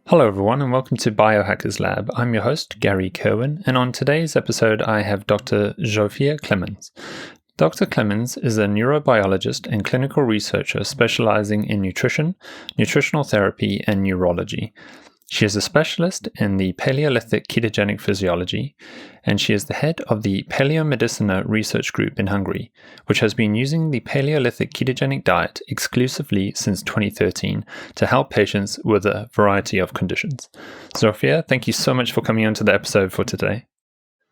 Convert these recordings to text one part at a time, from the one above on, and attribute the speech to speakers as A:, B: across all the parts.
A: Hello everyone and welcome to Biohackers Lab. I'm your host, Gary Kerwin, and on today's episode I have Dr. Zsofia Clemens. Dr. Clemens is a neurobiologist and clinical researcher specializing in nutrition, nutritional therapy, and neurology. She is a specialist in the Paleolithic ketogenic physiology, and she is the head of the Paleomedicina research group in Hungary, which has been using the Paleolithic ketogenic diet exclusively since 2013 to help patients with a variety of conditions. Zsófia, thank you so much for coming onto the episode for today.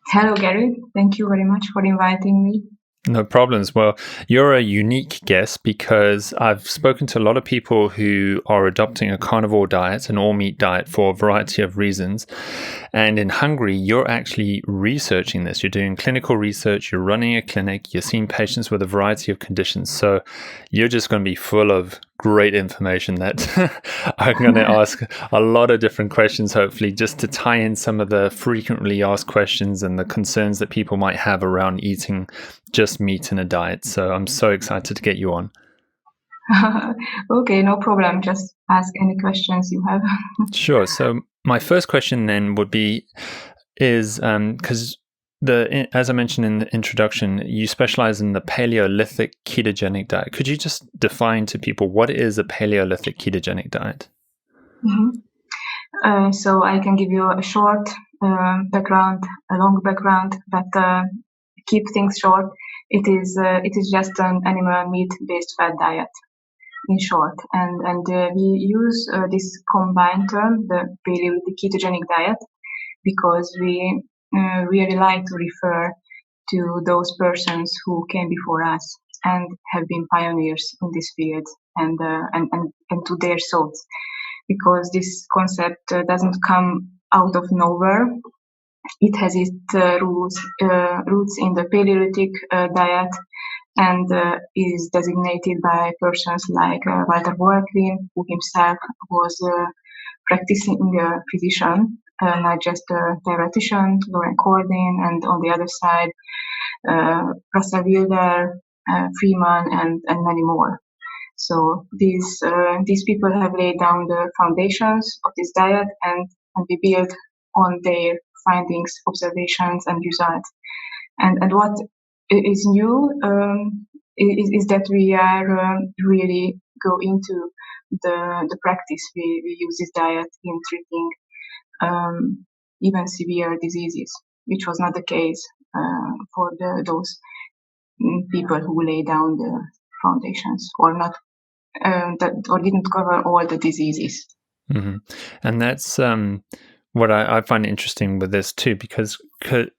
B: Hello, Gary. Thank you very much for inviting me.
A: No problems. Well, you're a unique guest because I've spoken to a lot of people who are adopting a carnivore diet, an all-meat diet, for a variety of reasons. And in Hungary, you're actually researching this. You're doing clinical research, you're running a clinic, you're seeing patients with a variety of conditions. So you're just going to be full of great information that I'm going to ask a lot of different questions, hopefully, just to tie in some of the frequently asked questions and the concerns that people might have around eating just meat in a diet. So I'm so excited to get you on.
B: Okay, no problem. Just ask any questions you have.
A: Sure. So my first question then would be, because as I mentioned in the introduction, you specialize in the Paleolithic ketogenic diet. Could you just define to people what is a Paleolithic ketogenic diet?
B: Mm-hmm. So I can give you a short background, a long background, but keep things short. It is just an animal meat-based fat diet, in short, and we use this combined term, the Paleolithic ketogenic diet, because we really like to refer to those persons who came before us and have been pioneers in this field, and to their thoughts, because this concept doesn't come out of nowhere. It has its roots in the Paleolithic diet, and is designated by persons like Walter Boerquin, who himself was practicing physician, not just a theoretician, Lauren Cordin, and on the other side, Russell Wilder, Freeman, and many more. So these people have laid down the foundations of this diet, and we build on their findings, observations, and results. And what is new is that we are really go into the practice. We use this diet in treating even severe diseases, which was not the case for those people who lay down the foundations, or not, or didn't cover all the diseases.
A: Mm-hmm. And that's what I find interesting with this too, because could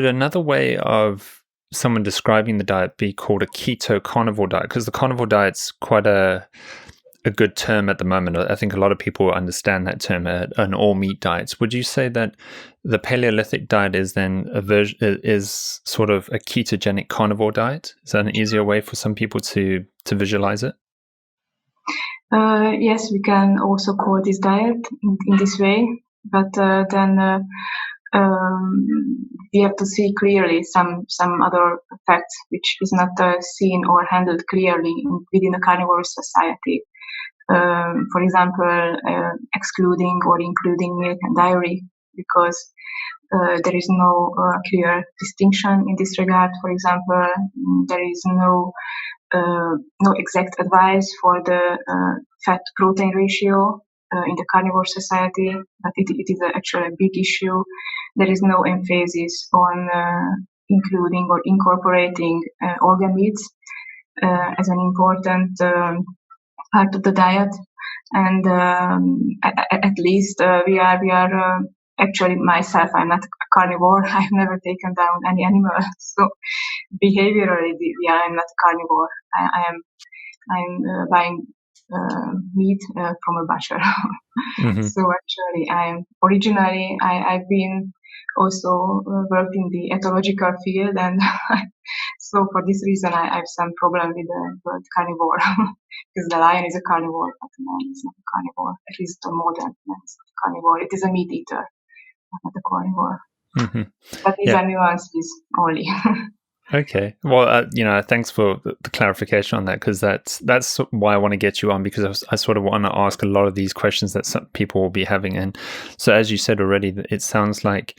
A: another way of someone describing the diet be called a keto carnivore diet? Because the carnivore diet's quite a good term at the moment. I think a lot of people understand that term, an all-meat diet. Would you say that the Paleolithic diet is then is sort of a ketogenic carnivore diet? Is that an easier way for some people to visualize it?
B: Yes, we can also call this diet in this way, but then we have to see clearly some other facts which is not seen or handled clearly within a carnivore society. For example, excluding or including milk and dairy, because there is no clear distinction in this regard. For example, there is no exact advice for the fat-protein ratio in the carnivore society, but it is actually a big issue. There is no emphasis on including or incorporating organ meats as an important part of the diet, and at least we are actually, myself, I'm not a carnivore. I've never taken down any animal, so behaviorally, I'm not a carnivore. I'm buying meat from a butcher. Mm-hmm. So actually, I've been also worked in the etological field, and so for this reason I have some problem with the word carnivore, because the lion is a carnivore, but the man is not a carnivore. At least the modern man is not a carnivore. It is a meat eater, not a carnivore. Mm-hmm. But these are nuances only.
A: Okay. Well, thanks for the clarification on that, because that's why I want to get you on, because I sort of want to ask a lot of these questions that some people will be having. And so, as you said already, it sounds like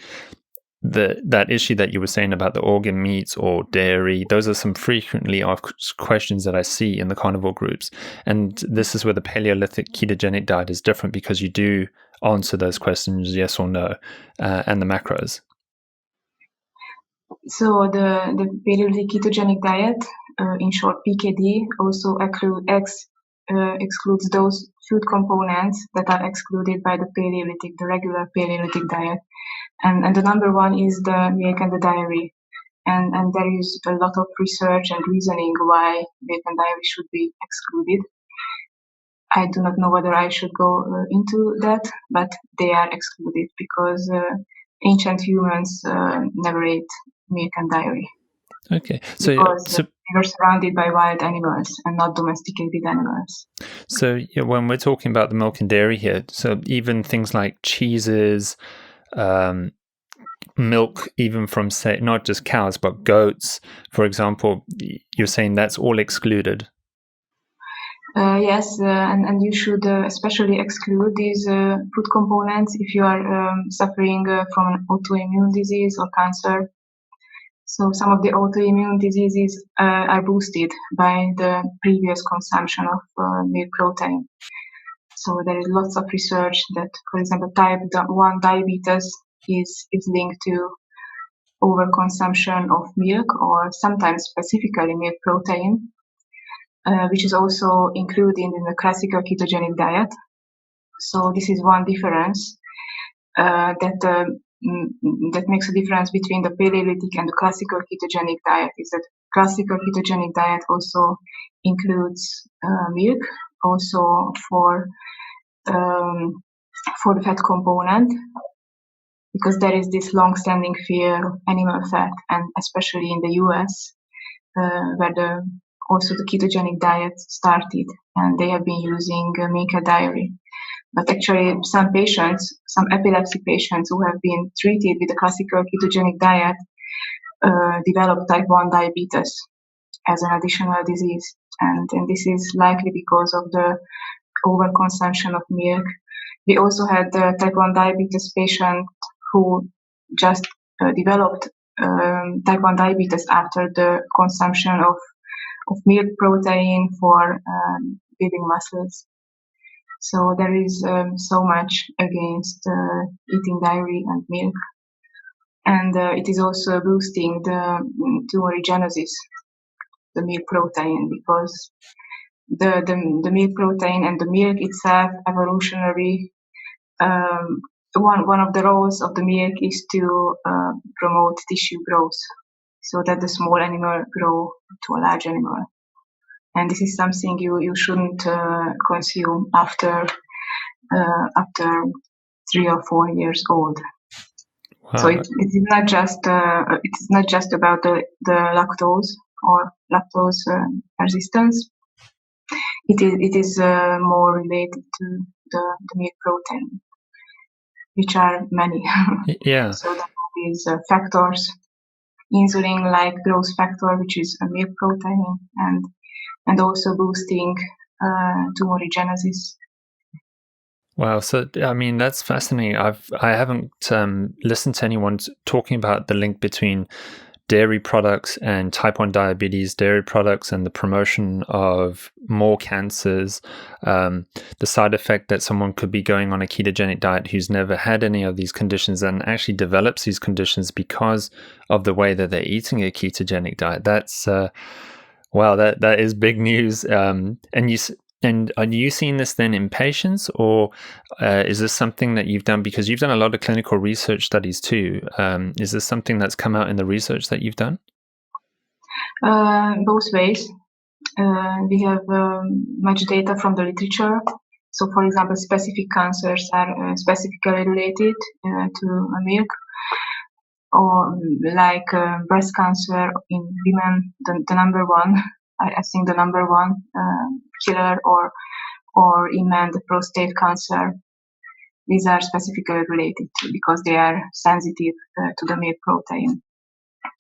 A: that issue that you were saying about the organ meats or dairy, those are some frequently asked questions that I see in the carnivore groups. And this is where the Paleolithic ketogenic diet is different, because you do answer those questions yes or no, and the macros.
B: So the Paleolithic Ketogenic Diet, in short PKD, also excludes those food components that are excluded by the Paleolithic, the regular Paleolithic diet. And the number one is the milk and the dairy. And there is a lot of research and reasoning why milk and dairy should be excluded. I do not know whether I should go into that, but they are excluded because ancient humans never ate milk and dairy.
A: Okay,
B: so they were surrounded by wild animals and not domesticated animals.
A: So when we're talking about the milk and dairy here, so even things like cheeses, milk, even from, say, not just cows but goats, for example, you're saying that's all excluded?
B: Yes, and you should especially exclude these food components if you are suffering from an autoimmune disease or cancer. So some of the autoimmune diseases are boosted by the previous consumption of milk protein. So there is lots of research that, for example, type 1 diabetes is linked to overconsumption of milk, or sometimes specifically milk protein, which is also included in the classical ketogenic diet. So this is one difference that makes a difference between the Paleolithic and the classical ketogenic diet, is that classical ketogenic diet also includes milk, also for the fat component, because there is this long-standing fear of animal fat, and especially in the US, where also the ketogenic diet started, and they have been using milk and dairy. But actually, some epilepsy patients who have been treated with the classical ketogenic diet develop type 1 diabetes as an additional disease. And this is likely because of the overconsumption of milk. We also had the type 1 diabetes patient who just developed type 1 diabetes after the consumption of milk protein for building muscles. So there is so much against eating dairy and milk. And it is also boosting the tumorigenesis, the milk protein, because the milk protein and the milk itself, evolutionary, one of the roles of the milk is to promote tissue growth, so that the small animal grow to a large animal. And this is something you shouldn't consume after 3 or 4 years old. Wow. So it's not just about the lactose or lactose resistance. It is more related to the milk protein, which are many.
A: Yeah.
B: So there are these factors, insulin-like growth factor, which is a milk protein, and also boosting tumorigenesis.
A: Wow. So, I mean, that's fascinating. I haven't listened to anyone talking about the link between dairy products and type 1 diabetes, dairy products and the promotion of more cancers, the side effect that someone could be going on a ketogenic diet who's never had any of these conditions and actually develops these conditions because of the way that they're eating a ketogenic diet. That's, wow, that is big news. And are you seeing this then in patients, or is this something that you've done, because you've done a lot of clinical research studies too? Is this something that's come out in the research that you've done?
B: Both ways. We have much data from the literature. So, for example, specific cancers are specifically related to milk, or like breast cancer in women, the number one. I think the number one killer, or in men, the prostate cancer. These are specifically related because they are sensitive to the milk protein.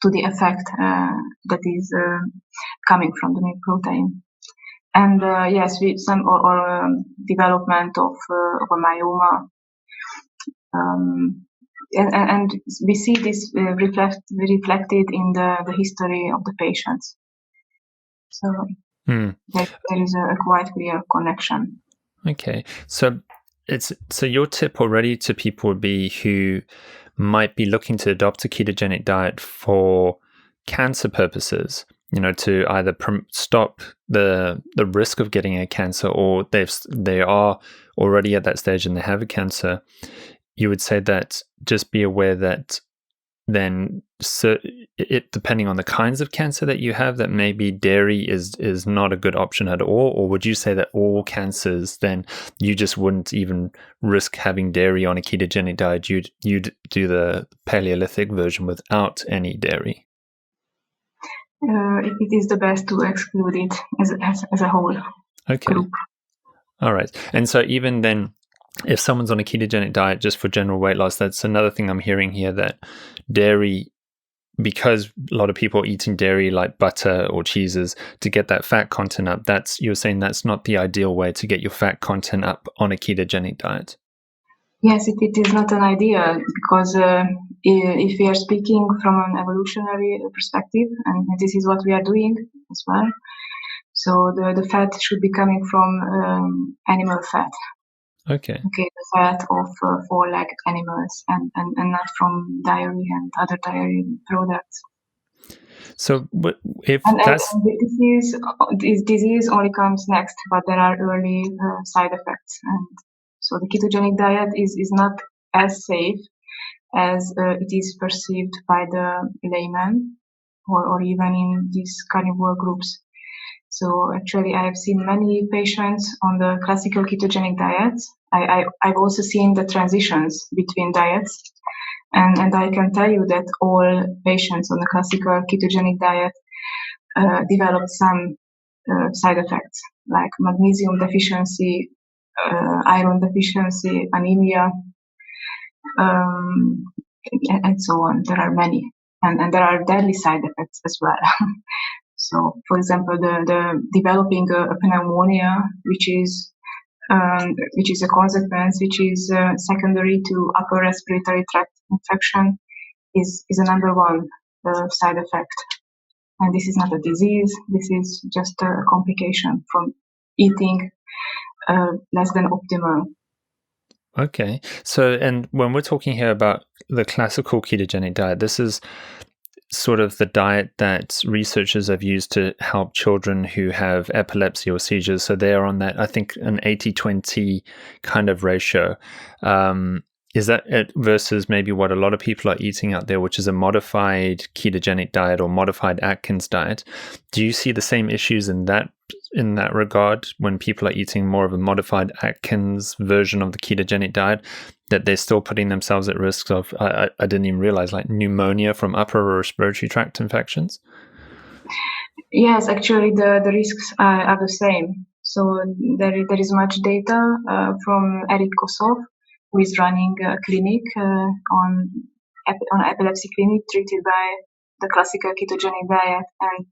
B: to the effect that is coming from the milk protein. And yes, with some development of a myoma. And we see this reflected in the history of the patients. So there is a quite clear connection.
A: Okay, so your tip already to people would be who might be looking to adopt a ketogenic diet for cancer purposes, to either stop the risk of getting a cancer, or they are already at that stage and they have a cancer. You would say that just be aware that then it depending on the kinds of cancer that you have, that maybe dairy is not a good option at all? Or would you say that all cancers, then you just wouldn't even risk having dairy on a ketogenic diet? You'd do the Paleolithic version without any dairy?
B: It is the best to exclude it as a whole group.
A: All right. And so even then, if someone's on a ketogenic diet just for general weight loss, that's another thing I'm hearing here, that dairy, because a lot of people are eating dairy like butter or cheeses to get that fat content up, you're saying that's not the ideal way to get your fat content up on a ketogenic diet?
B: Yes, it is not an idea, because if we are speaking from an evolutionary perspective, and this is what we are doing as well, so the fat should be coming from animal fat. Okay, the fat of four-legged animals, and not from dairy and other dairy products.
A: So, if
B: this disease only comes next, but there are early side effects, and so the ketogenic diet is not as safe as it is perceived by the layman, or even in these carnivore groups. So actually, I have seen many patients on the classical ketogenic diets. I've also seen the transitions between diets, and I can tell you that all patients on the classical ketogenic diet developed some side effects, like magnesium deficiency, iron deficiency, anemia, and so on. There are many, and there are deadly side effects as well. So, for example, the developing a pneumonia, which is a consequence, which is secondary to upper respiratory tract infection, is a number one side effect. And this is not a disease. This is just a complication from eating less than optimal.
A: Okay. So, and when we're talking here about the classical ketogenic diet, this is sort of the diet that researchers have used to help children who have epilepsy or seizures. So they're on that, I think, an 80-20 kind of ratio. Is that it versus maybe what a lot of people are eating out there, which is a modified ketogenic diet or modified Atkins diet? Do you see the same issues in that regard when people are eating more of a modified Atkins version of the ketogenic diet, that they're still putting themselves at risk of, I didn't even realize, like pneumonia from upper respiratory tract infections?
B: Yes, actually the risks are the same. So there is much data from Eric Kossoff, who is running a clinic on epilepsy clinic treated by the classical ketogenic diet, and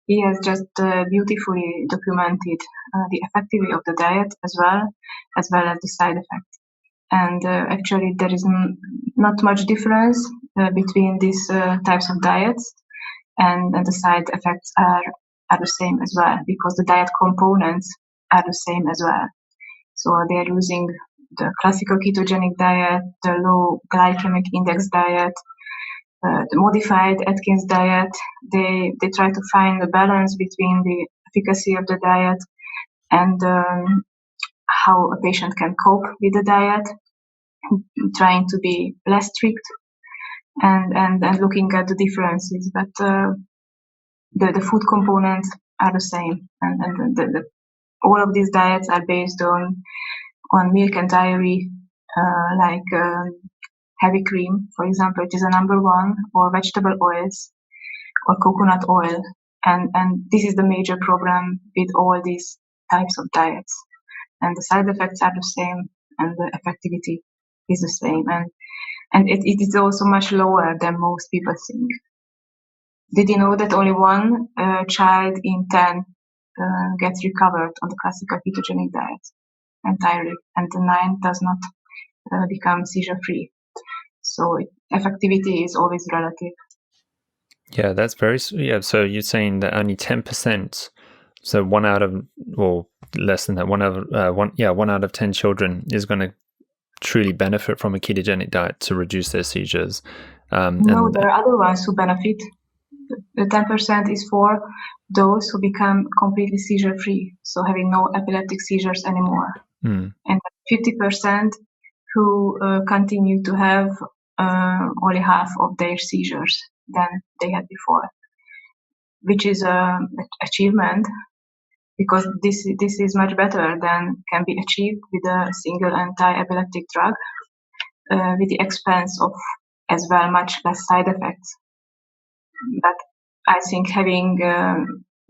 B: he has just beautifully documented the effectivity of the diet as well as the side effects. And actually, there is not much difference between these types of diets, and the side effects are the same as well, because the diet components are the same as well. So they are using the classical ketogenic diet, the low glycemic index diet, the modified Atkins diet. They try to find a balance between the efficacy of the diet and how a patient can cope with the diet, trying to be less strict and looking at the differences. But the food components are the same, and all of these diets are based on milk and dairy, like heavy cream, for example, it is a number one, or vegetable oils, or coconut oil, and this is the major problem with all these types of diets. And the side effects are the same, and the effectivity is the same, and it is also much lower than most people think. Did you know that only one child in 10 gets recovered on the classical ketogenic diet entirely, and the 9 does not become seizure-free? So effectivity is always relative.
A: Yeah, that's very, yeah. So you're saying that only 10%, so one out of, or less than that, one out of 10 children is going to truly benefit from a ketogenic diet to reduce their seizures.
B: No, there are other ones who benefit. The 10% is for those who become completely seizure-free, so having no epileptic seizures anymore. And 50% who continue to have only half of their seizures than they had before, which is an achievement, because this is much better than can be achieved with a single anti-epileptic drug, with the expense of as well much less side effects. But I think having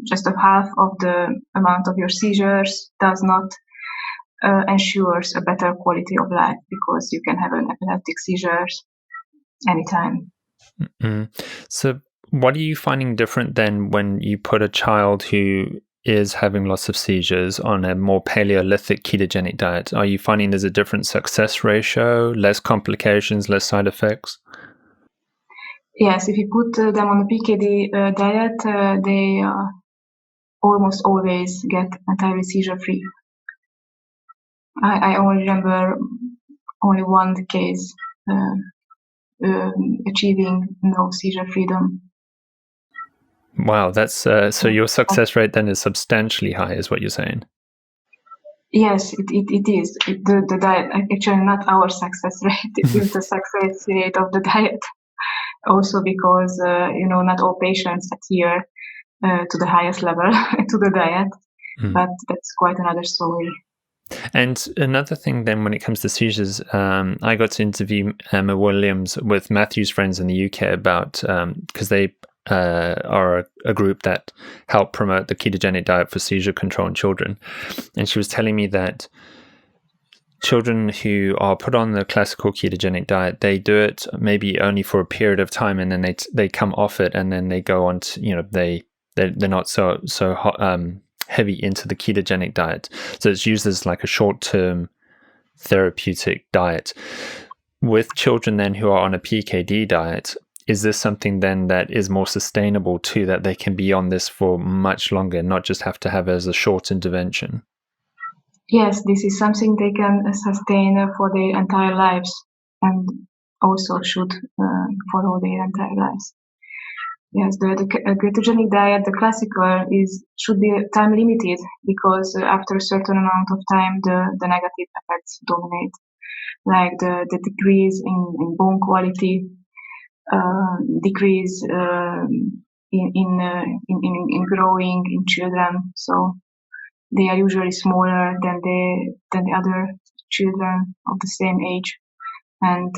B: just a half of the amount of your seizures does not ensures a better quality of life, because you can have an epileptic seizures anytime.
A: So what are you finding different then when you put a child who is having lots of seizures on a more Paleolithic ketogenic diet? Are you finding there's a different success ratio, less complications, less side effects?
B: Yes, if you put them on the PKD diet, they almost always get entirely seizure-free. I only remember only one case achieving no seizure freedom.
A: Wow, that's so your success rate then is substantially high, is what you're saying?
B: Yes, it is. The diet, actually not our success rate, it is the success rate of the diet. Also because, not all patients adhere to the highest level to the diet, but that's quite another story. And
A: another thing then when it comes to seizures, I got to interview Emma Williams with Matthew's friends in the UK about, because they are a group that help promote the ketogenic diet for seizure control in children. And she was telling me that children who are put on the classical ketogenic diet, they do it maybe only for a period of time, and then they come off it, and then they go on to, they're not so heavy into the ketogenic diet. So it's used as like a short-term therapeutic diet. With children then who are on a PKD diet, is this something then that is more sustainable too, that they can be on this for much longer, not just have to have it as a short intervention?
B: Yes, this is something they can sustain for their entire lives, and also should follow their entire lives. Yes, the ketogenic diet, the classical, should be time limited, because after a certain amount of time, the negative effects dominate, like the decrease in bone quality, decrease in growing in children. So they are usually smaller than the other children of the same age, and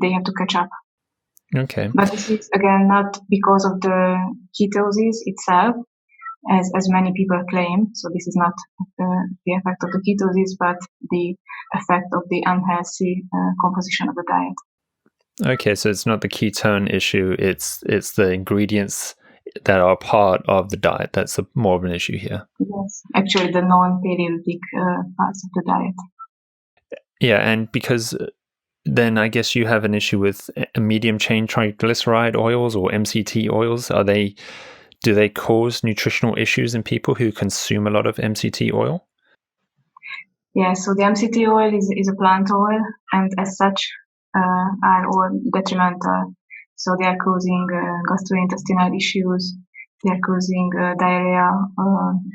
B: they have to catch up.
A: Okay.
B: But this is again not because of the ketosis itself, as many people claim. So this is not the effect of the ketosis, but the effect of the unhealthy composition of the diet.
A: Okay, so it's not the ketone issue; it's the ingredients that are part of the diet that's more of an issue here.
B: Yes, actually, the non-Paleolithic parts of the diet.
A: Yeah, and because then I guess you have an issue with medium chain triglyceride oils, or MCT oils. Do they cause nutritional issues in people who consume a lot of MCT oil?
B: Yeah, so the MCT oil is a plant oil, and as such are all detrimental. So they are causing gastrointestinal issues, they are causing diarrhea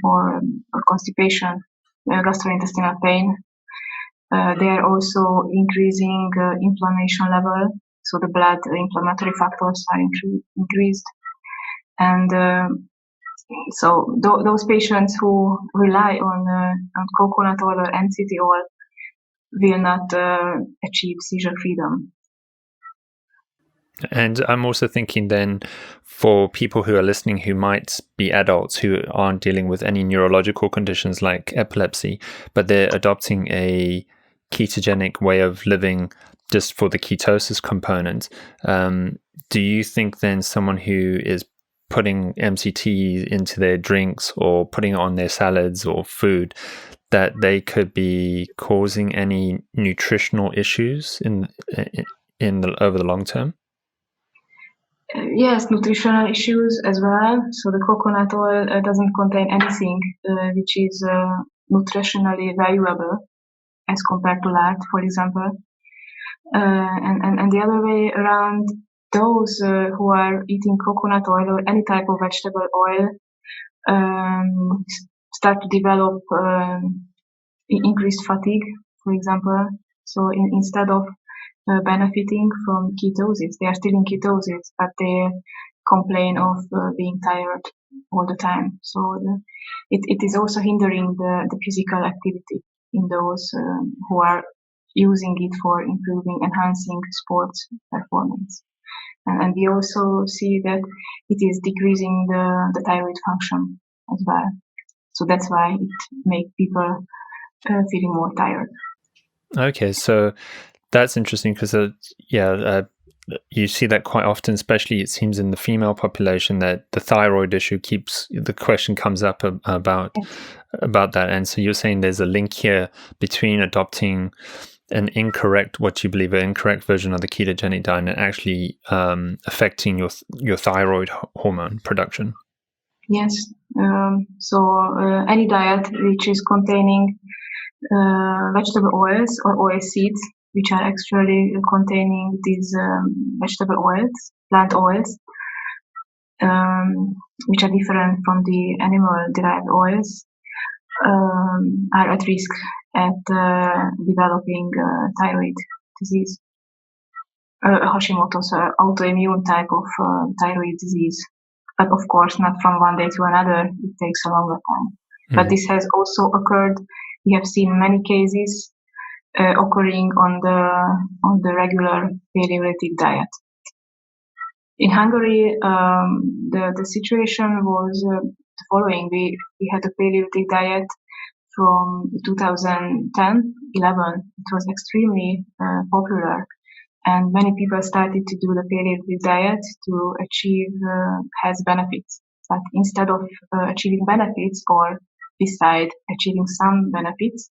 B: or constipation, gastrointestinal pain. They are also increasing inflammation level, so the blood inflammatory factors are increased. And so those patients who rely on coconut oil or MCT oil will not achieve seizure freedom.
A: And I'm also thinking then, for people who are listening who might be adults who aren't dealing with any neurological conditions like epilepsy, but they're adopting a ketogenic way of living just for the ketosis component, do you think then someone who is putting MCT into their drinks or putting it on their salads or food, that they could be causing any nutritional issues over the long term?
B: Yes, nutritional issues as well. So the coconut oil doesn't contain anything which is nutritionally valuable as compared to lard, for example. And the other way around, those who are eating coconut oil or any type of vegetable oil start to develop increased fatigue, for example. So instead of benefiting from ketosis, they are still in ketosis, but they complain of being tired all the time. So it is also hindering the physical activity in those who are using it for improving, enhancing sports performance. And we also see that it is decreasing the thyroid function as well. So that's why it makes people feeling more tired.
A: Okay, so that's interesting because, you see that quite often, especially it seems in the female population, that the thyroid issue the question comes up about that. And so you're saying there's a link here between adopting what you believe an incorrect version of the ketogenic diet and actually affecting your thyroid hormone production.
B: Yes. So any diet which is containing vegetable oils or oil seeds, which are actually containing these vegetable oils, plant oils, which are different from the animal-derived oils, are at risk at developing thyroid disease, Hashimoto's autoimmune type of thyroid disease. But of course, not from one day to another. It takes a longer time. But this has also occurred. We have seen many cases occurring on the regular Paleolithic diet. In Hungary, the situation was the following. We had a Paleolithic diet from 2010, 11. It was extremely popular, and many people started to do the Paleolithic diet to achieve health benefits. But instead of achieving benefits, or beside achieving some benefits,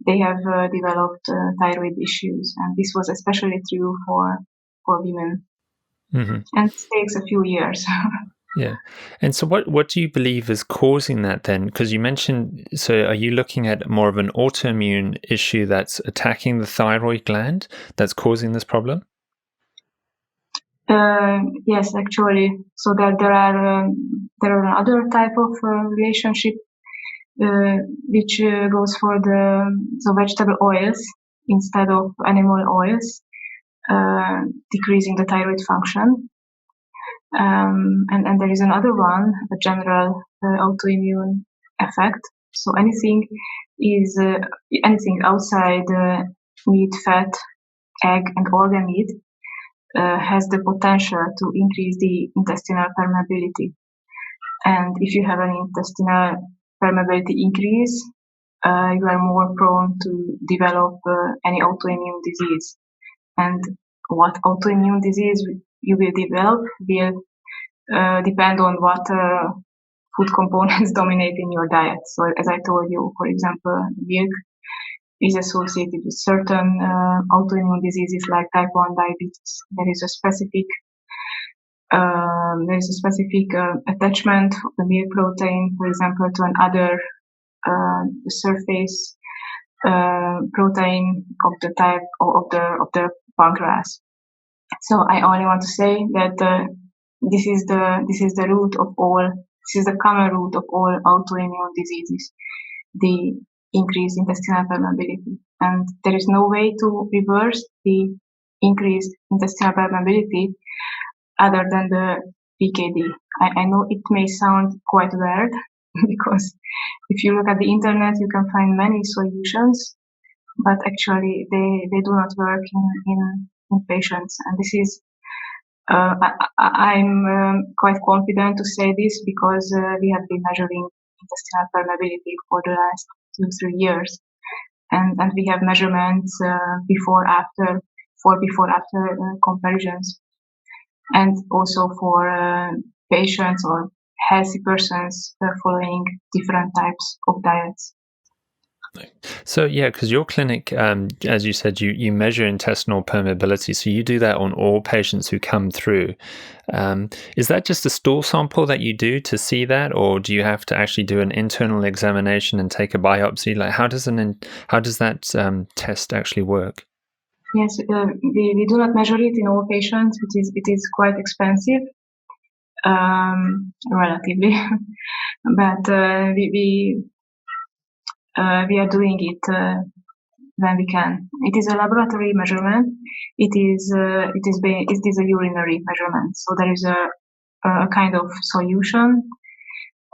B: they have developed thyroid issues, and this was especially true for women.
A: Mm-hmm.
B: And it takes a few years.
A: Yeah. And so what do you believe is causing that then? Because you mentioned, so are you looking at more of an autoimmune issue that's attacking the thyroid gland that's causing this problem?
B: Yes, actually. So there are another type of relationship which goes for the vegetable oils instead of animal oils, decreasing the thyroid function. And there is another one, a general autoimmune effect. So anything outside meat, fat, egg, and organ meat has the potential to increase the intestinal permeability. And if you have an intestinal permeability increase, you are more prone to develop any autoimmune disease. And what autoimmune disease you will develop will depend on what food components dominate in your diet. So as I told you, for example, milk is associated with certain autoimmune diseases like type 1 diabetes. There is a specific attachment of the milk protein, for example, to another surface protein of the type of the pancreas. So I only want to say that this is the root of all. This is the common root of all autoimmune diseases, the increased intestinal permeability, and there is no way to reverse the increased intestinal permeability other than the PKD. I know it may sound quite weird because if you look at the internet, you can find many solutions, but actually they do not work in patients. And this is, I'm quite confident to say this because we have been measuring intestinal permeability for the last 2-3 years. And we have measurements before after comparisons. And also for patients or healthy persons following different types of diets.
A: So yeah, because your clinic, as you said, you measure intestinal permeability. So you do that on all patients who come through. Is that just a stool sample that you do to see that, or do you have to actually do an internal examination and take a biopsy? Like, how does that test actually work?
B: Yes, we do not measure it in all patients. It is quite expensive, relatively, but we are doing it when we can. It is a laboratory measurement. It is a urinary measurement. So there is a kind of solution.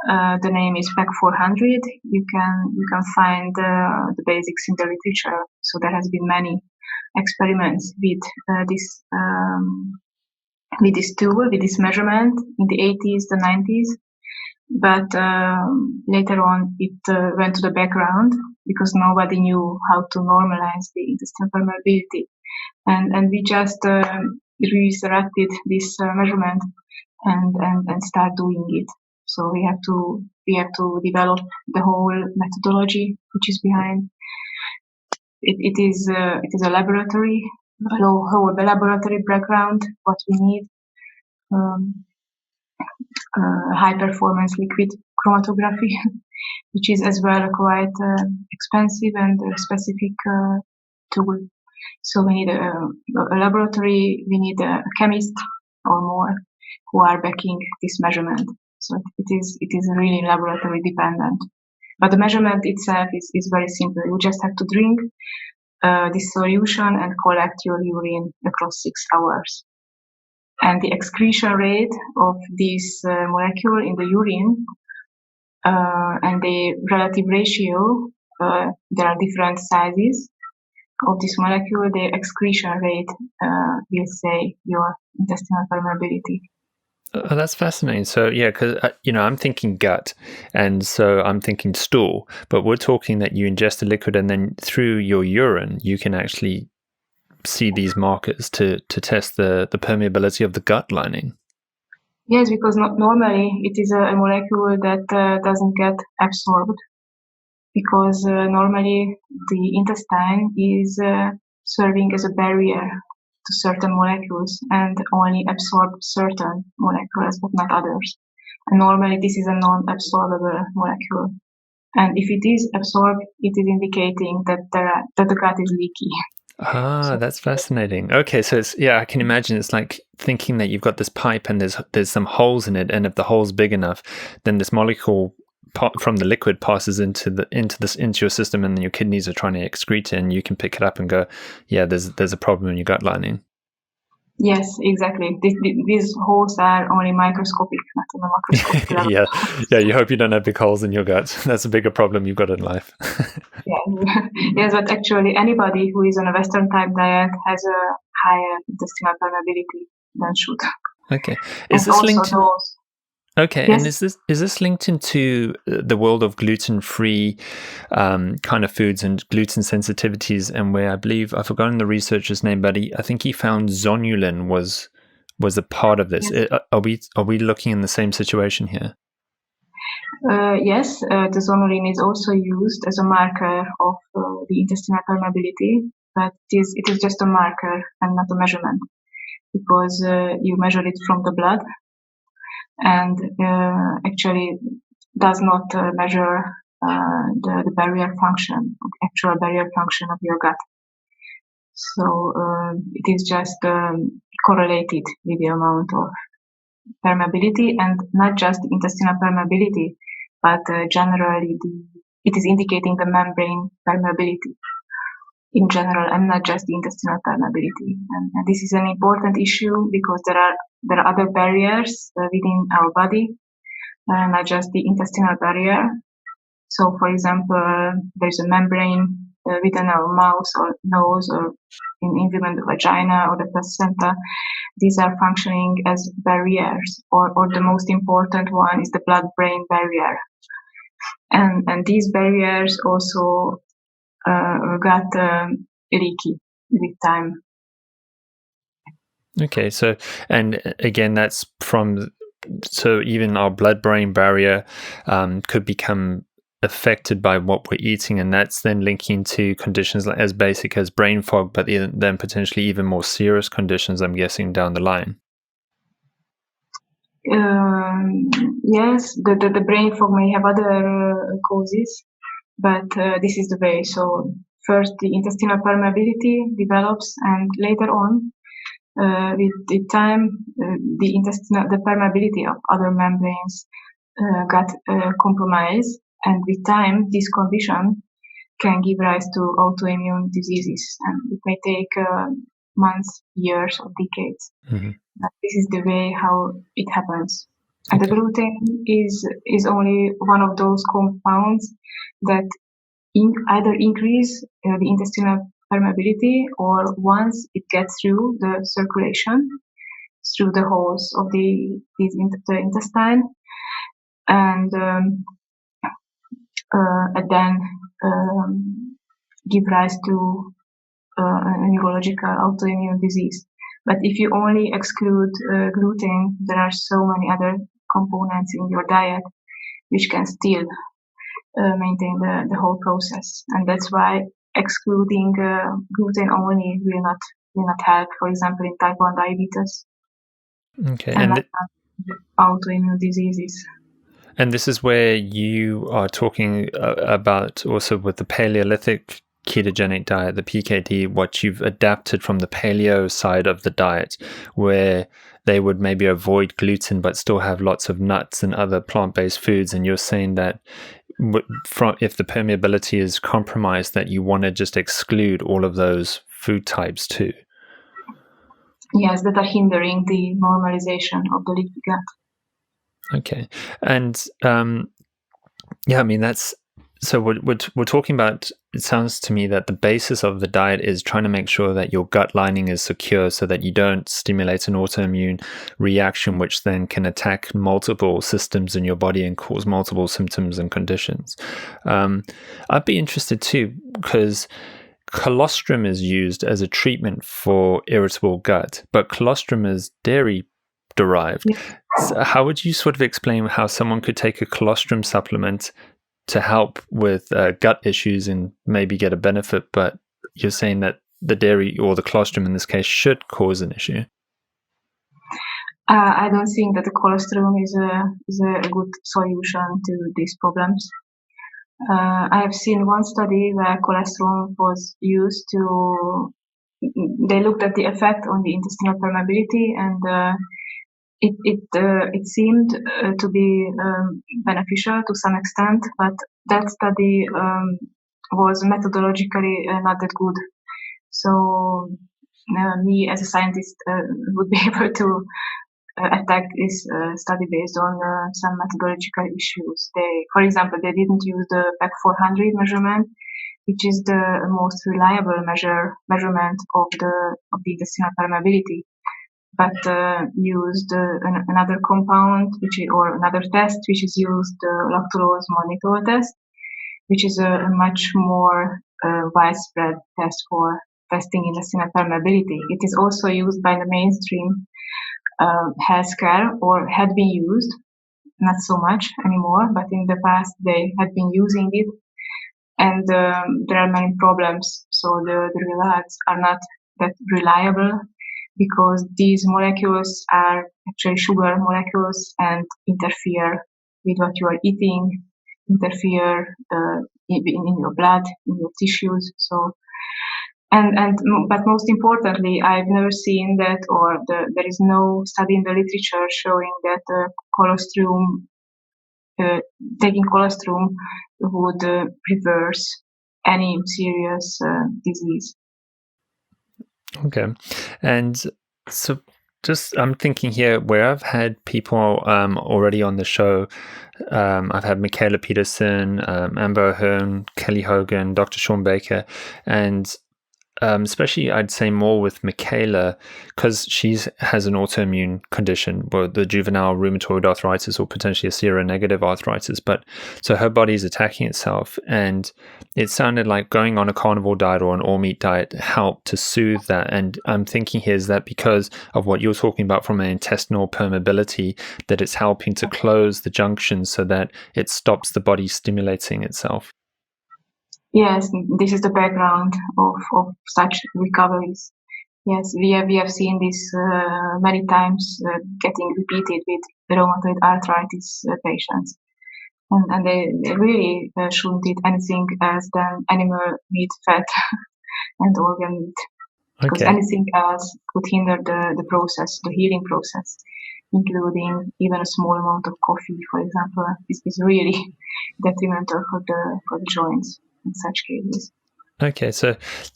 B: The name is PEC 400. You can find the basics in the literature. So there has been many experiments with this tool, with this measurement in the 80s, the 90s. But later on, it went to the background because nobody knew how to normalize the intestinal permeability, and we just resurrected this measurement and start doing it. So we have to develop the whole methodology which is behind. It is a laboratory, whole laboratory background. What we need. High performance liquid chromatography, which is as well quite expensive and specific tool. So we need a laboratory, we need a chemist or more who are backing this measurement. So it is really laboratory dependent. But the measurement itself is very simple. You just have to drink this solution and collect your urine across 6 hours. And the excretion rate of this molecule in the urine and the relative ratio, there are different sizes of this molecule. The excretion rate will say your intestinal permeability.
A: Oh, that's fascinating. So yeah, because I'm thinking gut, and so I'm thinking stool, but we're talking that you ingest a liquid and then through your urine you can actually see these markers to test the permeability of the gut lining.
B: Yes, because normally it is a molecule that doesn't get absorbed, because normally the intestine is serving as a barrier to certain molecules and only absorb certain molecules but not others. And normally this is a non-absorbable molecule. And if it is absorbed, it is indicating that the gut is leaky.
A: Ah, that's fascinating. Okay, so I can imagine it's like thinking that you've got this pipe and there's some holes in it, and if the hole's big enough, then this molecule from the liquid passes into your system, and then your kidneys are trying to excrete it, and you can pick it up and go, yeah, there's a problem in your gut lining.
B: Yes, exactly. These holes are only microscopic, not on a macroscopic level.
A: Yeah. You hope you don't have big holes in your gut. That's a bigger problem you've got in life.
B: Yeah. Yes, but actually, anybody who is on a Western type diet has a higher intestinal permeability than should.
A: Okay. Is this linked? Okay,
B: yes.
A: and is this linked into the world of gluten-free kind of foods and gluten sensitivities, and where I believe I've forgotten the researcher's name, but I think he found zonulin was a part of this. Yes. Are we looking in the same situation here?
B: Yes, the zonulin is also used as a marker of the intestinal permeability, but it is just a marker and not a measurement, because you measure it from the blood, and actually does not measure the barrier function, the actual barrier function of your gut. So it is just correlated with the amount of permeability, and not just the intestinal permeability, but generally it is indicating the membrane permeability in general, and not just the intestinal permeability. And this is an important issue because there are other barriers within our body, not just the intestinal barrier. So, for example, there's a membrane within our mouth or nose, or in women the vagina or the placenta. These are functioning as barriers, or the most important one is the blood-brain barrier. And these barriers also got leaky with time.
A: Okay, so, and again, that's from so even our blood-brain barrier could become affected by what we're eating, and that's then linking to conditions like, as basic as brain fog, but then potentially even more serious conditions, I'm guessing, down the line.
B: Yes, the brain fog may have other causes, but this is the way. So first, the intestinal permeability develops, and later on, with time, the permeability of other membranes got compromised, and with time, this condition can give rise to autoimmune diseases, and it may take months, years, or decades.
A: Mm-hmm.
B: But this is the way how it happens. And the gluten is only one of those compounds that either increase the intestinal permeability, or once it gets through the circulation, through the holes of the intestine, and then give rise to a neurological autoimmune disease. But if you only exclude gluten, there are so many other components in your diet which can still maintain the whole process, and that's why excluding gluten only will not help. For example, in type 1 diabetes, and autoimmune diseases.
A: And this is where you are talking about also with the Paleolithic ketogenic diet, the PKD, what you've adapted from the paleo side of the diet, where they would maybe avoid gluten but still have lots of nuts and other plant-based foods. And you're saying that if the permeability is compromised, that you want to just exclude all of those food types too.
B: Yes, that are hindering the normalization of the leaky gut.
A: Okay. And I mean, that's so we're talking about, it sounds to me that the basis of the diet is trying to make sure that your gut lining is secure so that you don't stimulate an autoimmune reaction, which then can attack multiple systems in your body and cause multiple symptoms and conditions. I'd be interested too, because colostrum is used as a treatment for irritable gut, but colostrum is dairy derived.
B: Yes.
A: So how would you sort of explain how someone could take a colostrum supplement to help with gut issues and maybe get a benefit, but you're saying that the dairy or the colostrum in this case should cause an issue?
B: I don't think that the colostrum is a good solution to these problems. I have seen one study where colostrum was used to. They looked at the effect on the intestinal permeability, and it seemed to be beneficial to some extent, but that study was methodologically not that good. So me as a scientist would be able to attack this study based on some methodological issues. For example, they didn't use the PEC 400 measurement, which is the most reliable measurement of the intestinal permeability, but used another compound, or another test, which is used, the lactulose mannitol test, which is a much more widespread test for testing intestinal permeability. It is also used by the mainstream healthcare, or had been used, not so much anymore, but in the past they had been using it, and there are many problems. So the results are not that reliable, because these molecules are actually sugar molecules and interfere with what you are eating, interfere in your blood, in your tissues. So, but most importantly, I've never seen that, or there is no study in the literature showing that colostrum, taking colostrum would reverse any serious disease.
A: Okay. And so just, I'm thinking here where I've had people already on the show. I've had Michaela Peterson, Amber Ahern, Kelly Hogan, Dr. Sean Baker, and especially I'd say more with Michaela, because she has an autoimmune condition, or the juvenile rheumatoid arthritis, or potentially a seronegative arthritis. But so her body's attacking itself, and it sounded like going on a carnivore diet or an all-meat diet helped to soothe that. And I'm thinking here is that because of what you're talking about from an intestinal permeability, that it's helping to close the junctions so that it stops the body stimulating itself.
B: Yes, this is the background of such recoveries. Yes, we have seen this many times getting repeated with rheumatoid arthritis patients. And they really shouldn't eat anything else than animal meat, fat, and organ meat. Because anything else could hinder the process, the healing process, including even a small amount of coffee, for example, is really detrimental for the joints in such cases.
A: Okay, so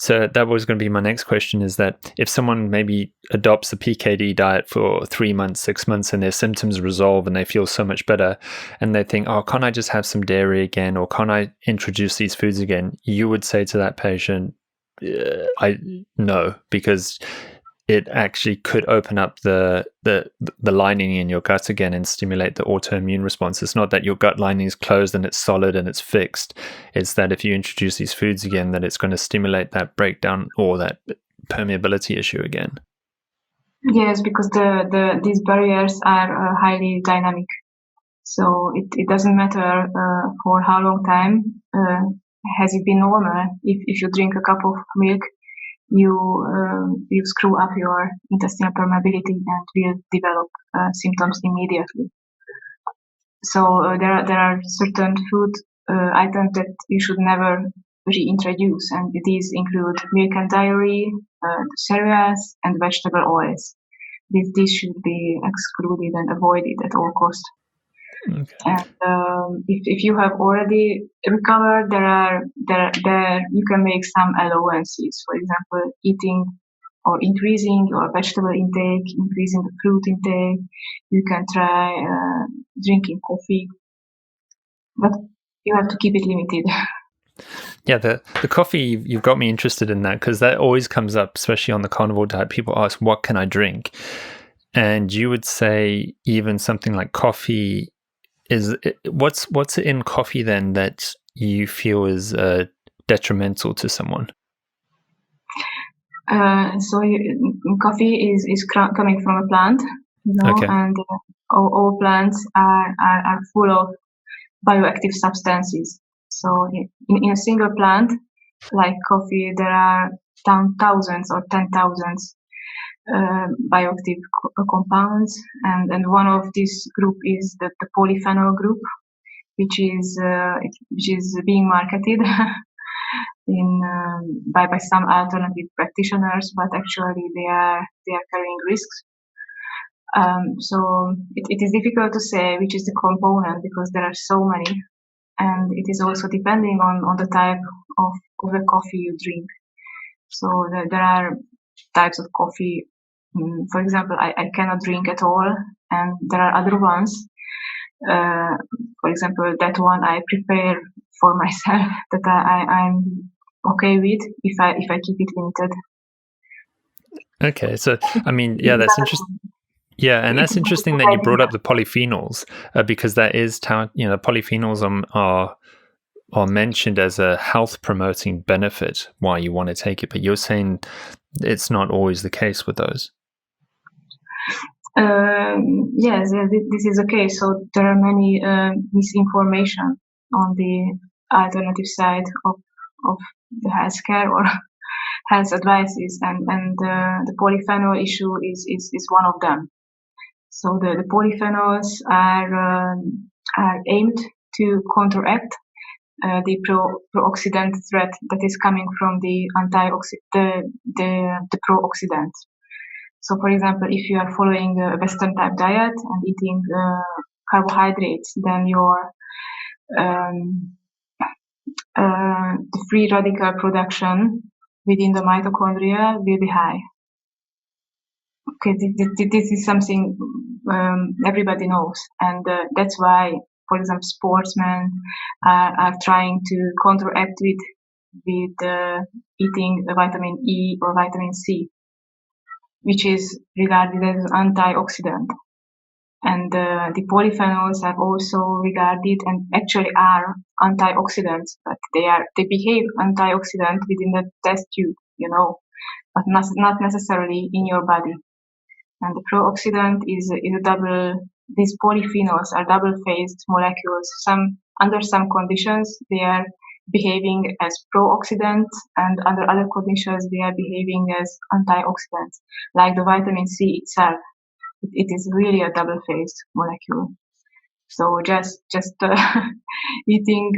A: that was going to be my next question, is that if someone maybe adopts the PKD diet for 3 months, 6 months, and their symptoms resolve and they feel so much better, and they think, oh, can't I just have some dairy again, or can't I introduce these foods again? You would say to that patient, no, because it actually could open up the lining in your gut again and stimulate the autoimmune response. It's not that your gut lining is closed and it's solid and it's fixed. It's that if you introduce these foods again, that it's going to stimulate that breakdown or that permeability issue again.
B: Yes, because these barriers are highly dynamic. So it doesn't matter for how long time has it been normal. If you drink a cup of milk, you screw up your intestinal permeability and will develop symptoms immediately. So there are certain food items that you should never reintroduce, and these include milk and dairy, cereals, and vegetable oils. These should be excluded and avoided at all costs. Okay. And if you have already recovered, there you can make some allowances. For example, eating or increasing your vegetable intake, increasing the fruit intake. You can try drinking coffee, but you have to keep it limited.
A: Yeah, the coffee, you've got me interested in that, because that always comes up, especially on the carnivore diet. People ask, what can I drink? And you would say even something like coffee is, what's in coffee then that you feel is detrimental to someone?
B: So coffee is coming from a plant, okay. And all plants are full of bioactive substances. So in a single plant, like coffee, there are thousands or 10,000s bioactive compounds, and one of this group is the polyphenol group, which is being marketed by some alternative practitioners, but actually they are carrying risks. So it is difficult to say which is the component, because there are so many, and it is also depending on the type of the coffee you drink. So there are types of coffee. For example, I cannot drink at all, and there are other ones. For example, that one I prepare for myself, that I'm okay with if I keep it limited.
A: Okay, so I mean, yeah, that's interesting. Yeah, and that's interesting that you brought up the polyphenols, because that is polyphenols are mentioned as a health promoting benefit why you want to take it, but you're saying it's not always the case with those.
B: Yes, this is okay. So there are many misinformation on the alternative side of the healthcare or health advices, and the polyphenol issue is one of them. So the polyphenols are aimed to counteract the pro-oxidant threat that is coming from the the pro-oxidants. So, for example, if you are following a Western type diet and eating carbohydrates, then your the free radical production within the mitochondria will be high. Okay, this is something everybody knows, and that's why, for example, sportsmen are trying to counteract with with eating vitamin E or vitamin C, which is regarded as an antioxidant. And the polyphenols are also regarded and actually are antioxidants, but they behave antioxidant within the test tube, but not necessarily in your body. And the pro-oxidant is a double. These polyphenols are double-phased molecules. Under some conditions they are behaving as pro-oxidants, and under other conditions they are behaving as antioxidants, like the vitamin C itself. It is really a double-phased molecule. So just eating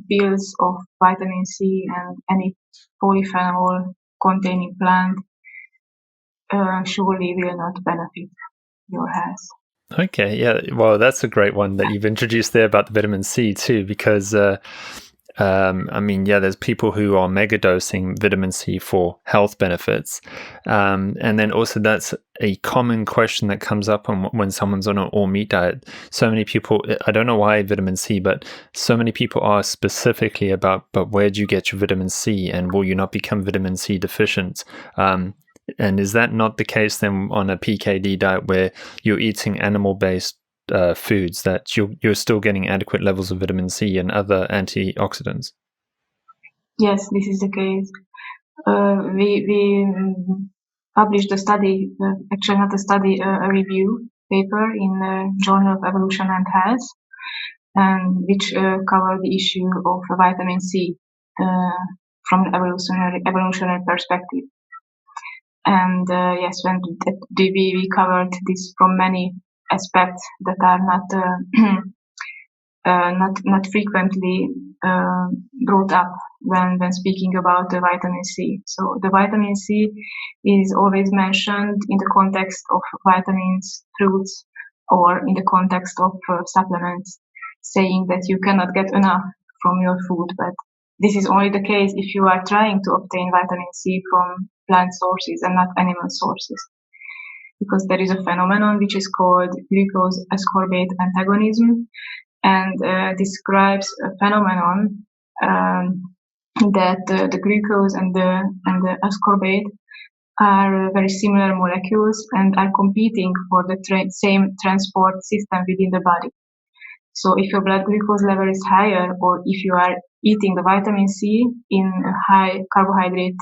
B: pills of vitamin C and any polyphenol containing plant surely will not benefit your health.
A: Okay, yeah. Well, that's a great one that you've introduced there about the vitamin C too, because there's people who are mega dosing vitamin C for health benefits. And then also that's a common question that comes up when someone's on an all-meat diet. So many people, I don't know why vitamin C, but so many people ask specifically about, but where do you get your vitamin C, and will you not become vitamin C deficient? And is that not the case then on a PKD diet where you're eating animal-based foods, that you're still getting adequate levels of vitamin C and other antioxidants?
B: Yes, this is the case. We published a study, actually not a study, a review paper in the Journal of Evolution and Health, and which covered the issue of vitamin C from an evolutionary perspective. And yes, when we covered this from many aspects that are not frequently brought up when speaking about the vitamin C. So the vitamin C is always mentioned in the context of vitamins, fruits, or in the context of supplements, saying that you cannot get enough from your food. But this is only the case if you are trying to obtain vitamin C from plant sources and not animal sources. Because there is a phenomenon which is called glucose ascorbate antagonism, and describes a phenomenon that the glucose and the ascorbate are very similar molecules and are competing for the same transport system within the body. So if your blood glucose level is higher, or if you are eating the vitamin C in a high carbohydrate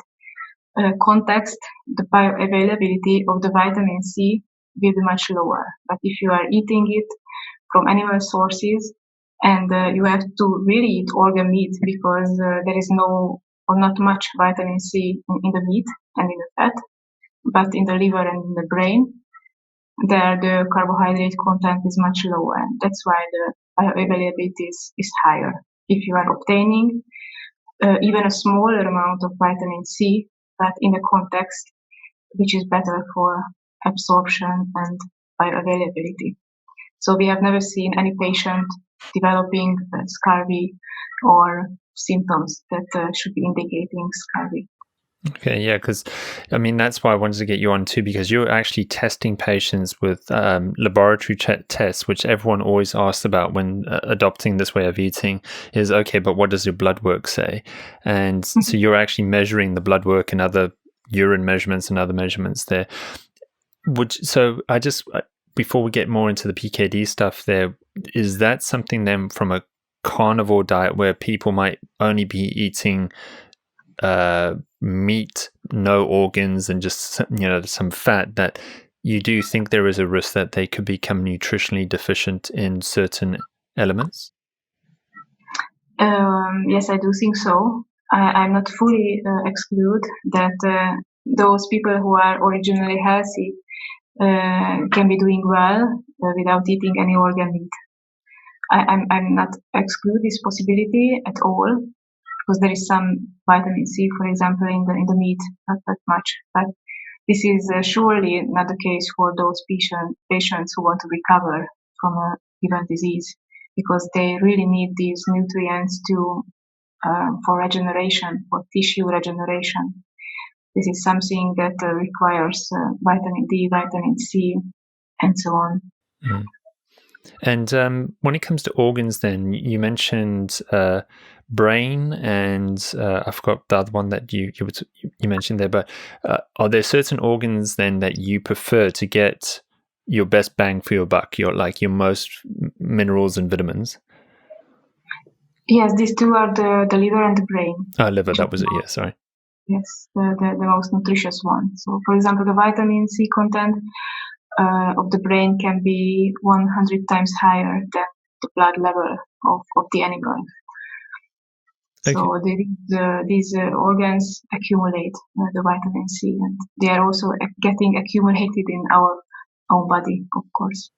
B: context, the bioavailability of the vitamin C will be much lower. But if you are eating it from animal sources, and you have to really eat organ meat, because there is no or not much vitamin C in the meat and in the fat, but in the liver and in the brain, there the carbohydrate content is much lower. That's why the bioavailability is higher. If you are obtaining even a smaller amount of vitamin C, but in a context which is better for absorption and bioavailability. So we have never seen any patient developing scurvy or symptoms that should be indicating scurvy.
A: Okay, yeah, because that's why I wanted to get you on too, because you're actually testing patients with laboratory tests, which everyone always asks about when adopting this way of eating is, okay, but what does your blood work say? And so you're actually measuring the blood work and other urine measurements and other measurements there. Before we get more into the PKD stuff there, is that something then from a carnivore diet where people might only be eating meat, no organs, and just some fat, that you do think there is a risk that they could become nutritionally deficient in certain elements?
B: Yes, I do think so. I'm not fully exclude that those people who are originally healthy can be doing well without eating any organ meat. I'm not exclude this possibility at all, because there is some vitamin C, for example, in the meat, not that much. But this is surely not the case for those patients who want to recover from a given disease, because they really need these nutrients for regeneration, for tissue regeneration. This is something that requires vitamin D, vitamin C, and so on.
A: And when it comes to organs, then you mentioned brain, and I forgot the other one that you mentioned there. But are there certain organs then that you prefer to get your best bang for your buck, your most minerals and vitamins?
B: Yes, these two are the liver and the brain.
A: Liver, that was it. Yeah, sorry.
B: Yes, the most nutritious one. So, for example, the vitamin C content of the brain can be 100 times higher than the blood level of the animal.
A: Okay.
B: So these organs accumulate the vitamin C, and they are also getting accumulated in our own body, of course.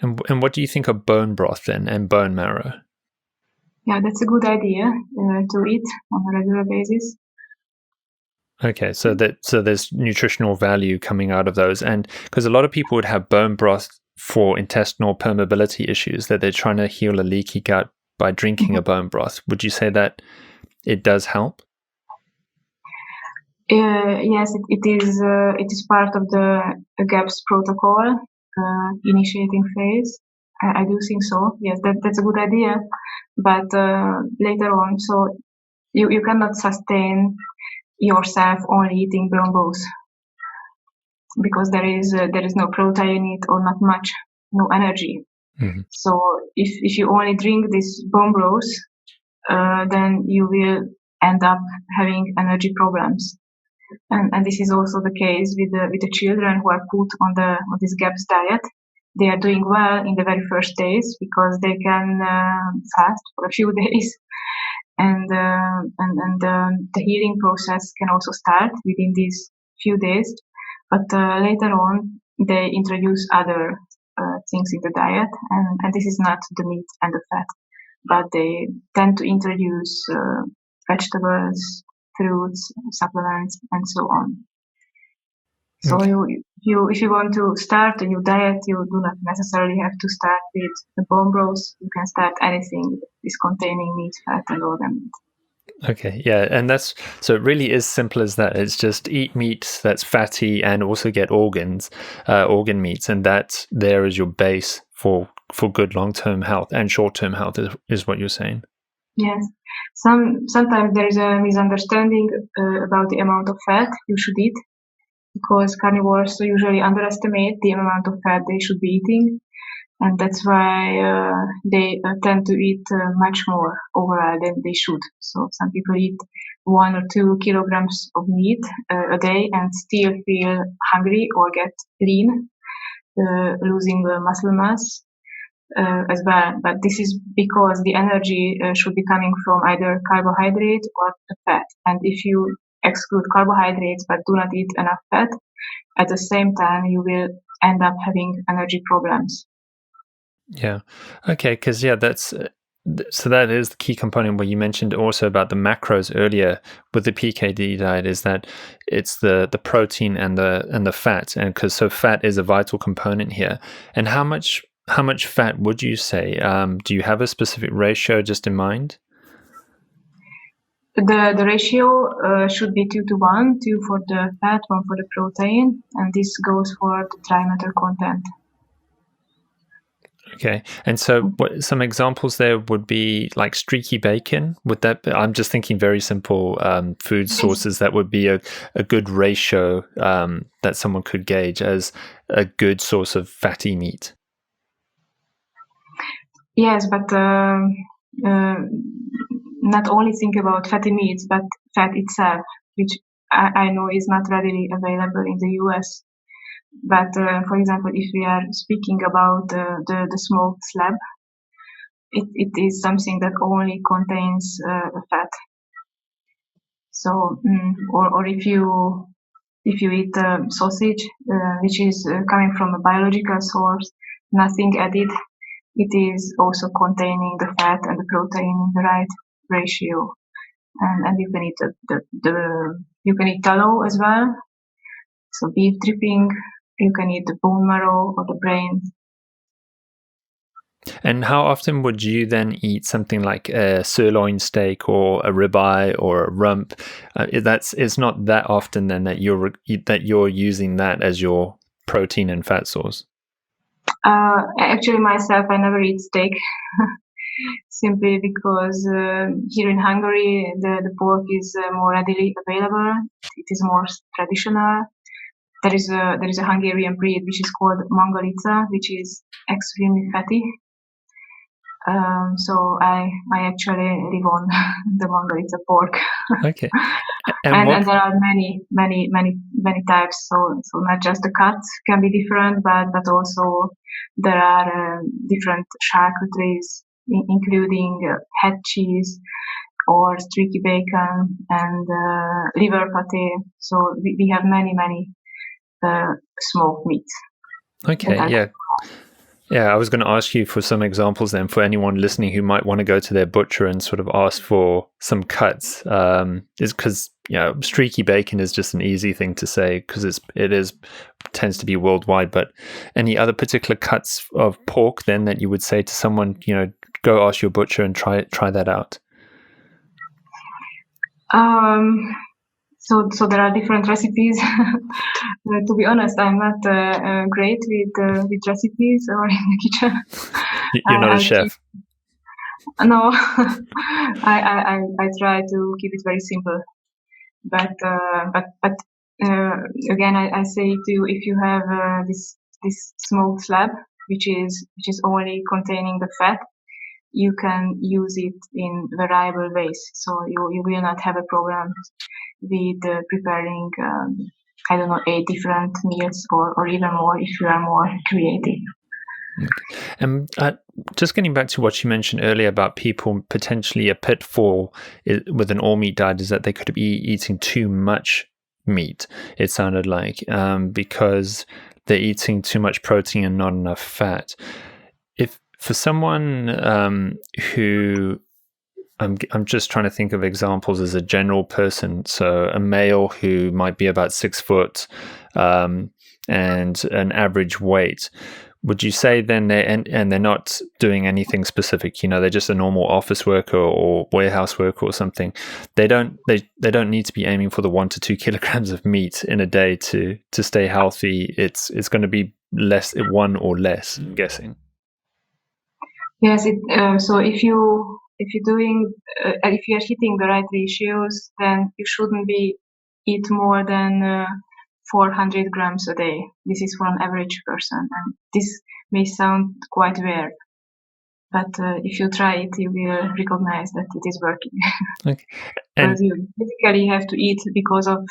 A: And what do you think of bone broth then, and bone marrow?
B: Yeah, that's a good idea to eat on a regular basis.
A: Okay, so there's nutritional value coming out of those, and because a lot of people would have bone broth for intestinal permeability issues, that they're trying to heal a leaky gut by drinking a bone broth. Would you say that it does help?
B: Yes, it is part of the GAPS protocol initiating phase. I do think so. Yes, that's a good idea, but later on, so you cannot sustain yourself only eating bone broth because there is no protein in it, or not much, no energy. Mm-hmm. So if you only drink this bone broth, then you will end up having energy problems. And this is also the case with the children who are put on this GAPS diet. They are doing well in the very first days because they can fast for a few days, and the healing process can also start within these few days. But later on, they introduce other things in the diet, and this is not the meat and the fat, but they tend to introduce vegetables, fruits, supplements, and so on. So okay. If you want to start a new diet, you do not necessarily have to start with the bone broth. You can start anything that is containing meat, fat, and organ meat.
A: Okay, yeah, and that's so it really is simple as that. It's just eat meat that's fatty and also get organ meats, and that there is your base for good long-term health and short-term health is what you're saying.
B: Yes. Sometimes there is a misunderstanding about the amount of fat you should eat, because carnivores usually underestimate the amount of fat they should be eating, and that's why they tend to eat much more overall than they should. So some people eat 1 or 2 kilograms of meat a day and still feel hungry or get lean, losing muscle mass. As well, but this is because the energy should be coming from either carbohydrate or fat. And if you exclude carbohydrates but do not eat enough fat, at the same time you will end up having energy problems.
A: Yeah. Okay. Because that's so that is the key component where you mentioned also about the macros earlier with the PKD diet, is that it's the protein and the fat, and because so fat is a vital component here. And how much fat would you say? Do you have a specific ratio just in mind?
B: The ratio should be 2:1, 2 for the fat, 1 for the protein, and this goes for the dry matter content.
A: Okay, and so some examples there would be like streaky bacon. Would that be, I'm just thinking very simple food sources that would be a good ratio that someone could gauge as a good source of fatty meat.
B: Yes, but not only think about fatty meats, but fat itself, which I know is not readily available in the US. But for example, if we are speaking about the smoked slab, it is something that only contains fat. So, or if you eat sausage, which is coming from a biological source, nothing added, it is also containing the fat and the protein in the right ratio. And you can eat you can eat tallow as well. So beef dripping, you can eat the bone marrow or the brain.
A: And how often would you then eat something like a sirloin steak or a ribeye or a rump? It's not that often then that you're using that as your protein and fat source.
B: Actually, myself, I never eat steak. Simply because here in Hungary the pork is more readily available. It is more traditional. There is a Hungarian breed which is called Mangalica, which is extremely fatty. So I actually live on the Mangalica pork.
A: Okay.
B: And there are many types. So not just the cuts can be different, but also there are different charcuteries, including head cheese or streaky bacon and liver pate. So we have many smoked meats.
A: Okay, yeah. Yeah, I was going to ask you for some examples then for anyone listening who might want to go to their butcher and sort of ask for some cuts. Is because streaky bacon is just an easy thing to say because it tends to be worldwide. But any other particular cuts of pork then that you would say to someone, go ask your butcher and try that out?
B: So there are different recipes. To be honest, I'm not great with recipes or in the kitchen.
A: You're not a chef.
B: No, I try to keep it very simple. But again, I say to you, if you have this smoked slab, which is only containing the fat, you can use it in variable ways. So you will not have a problem with preparing 8 different meals or even more if you are more creative.
A: And just getting back to what you mentioned earlier about people potentially a pitfall with an all-meat diet is that they could be eating too much meat, it sounded like, because they're eating too much protein and not enough fat. If for someone who I'm just trying to think of examples as a general person. So a male who might be about 6 foot and an average weight. Would you say then they're not doing anything specific? They're just a normal office worker or warehouse worker or something. They don't need to be aiming for the 1 to 2 kilograms of meat in a day to stay healthy. It's going to be less, 1 or less, I'm guessing.
B: Yes. So if you're hitting the right ratios, then you shouldn't eat more than 400 grams a day. This is for an average person, and this may sound quite weird, but if you try it, you will recognize that it is working.
A: Okay.
B: Because you basically have to eat because of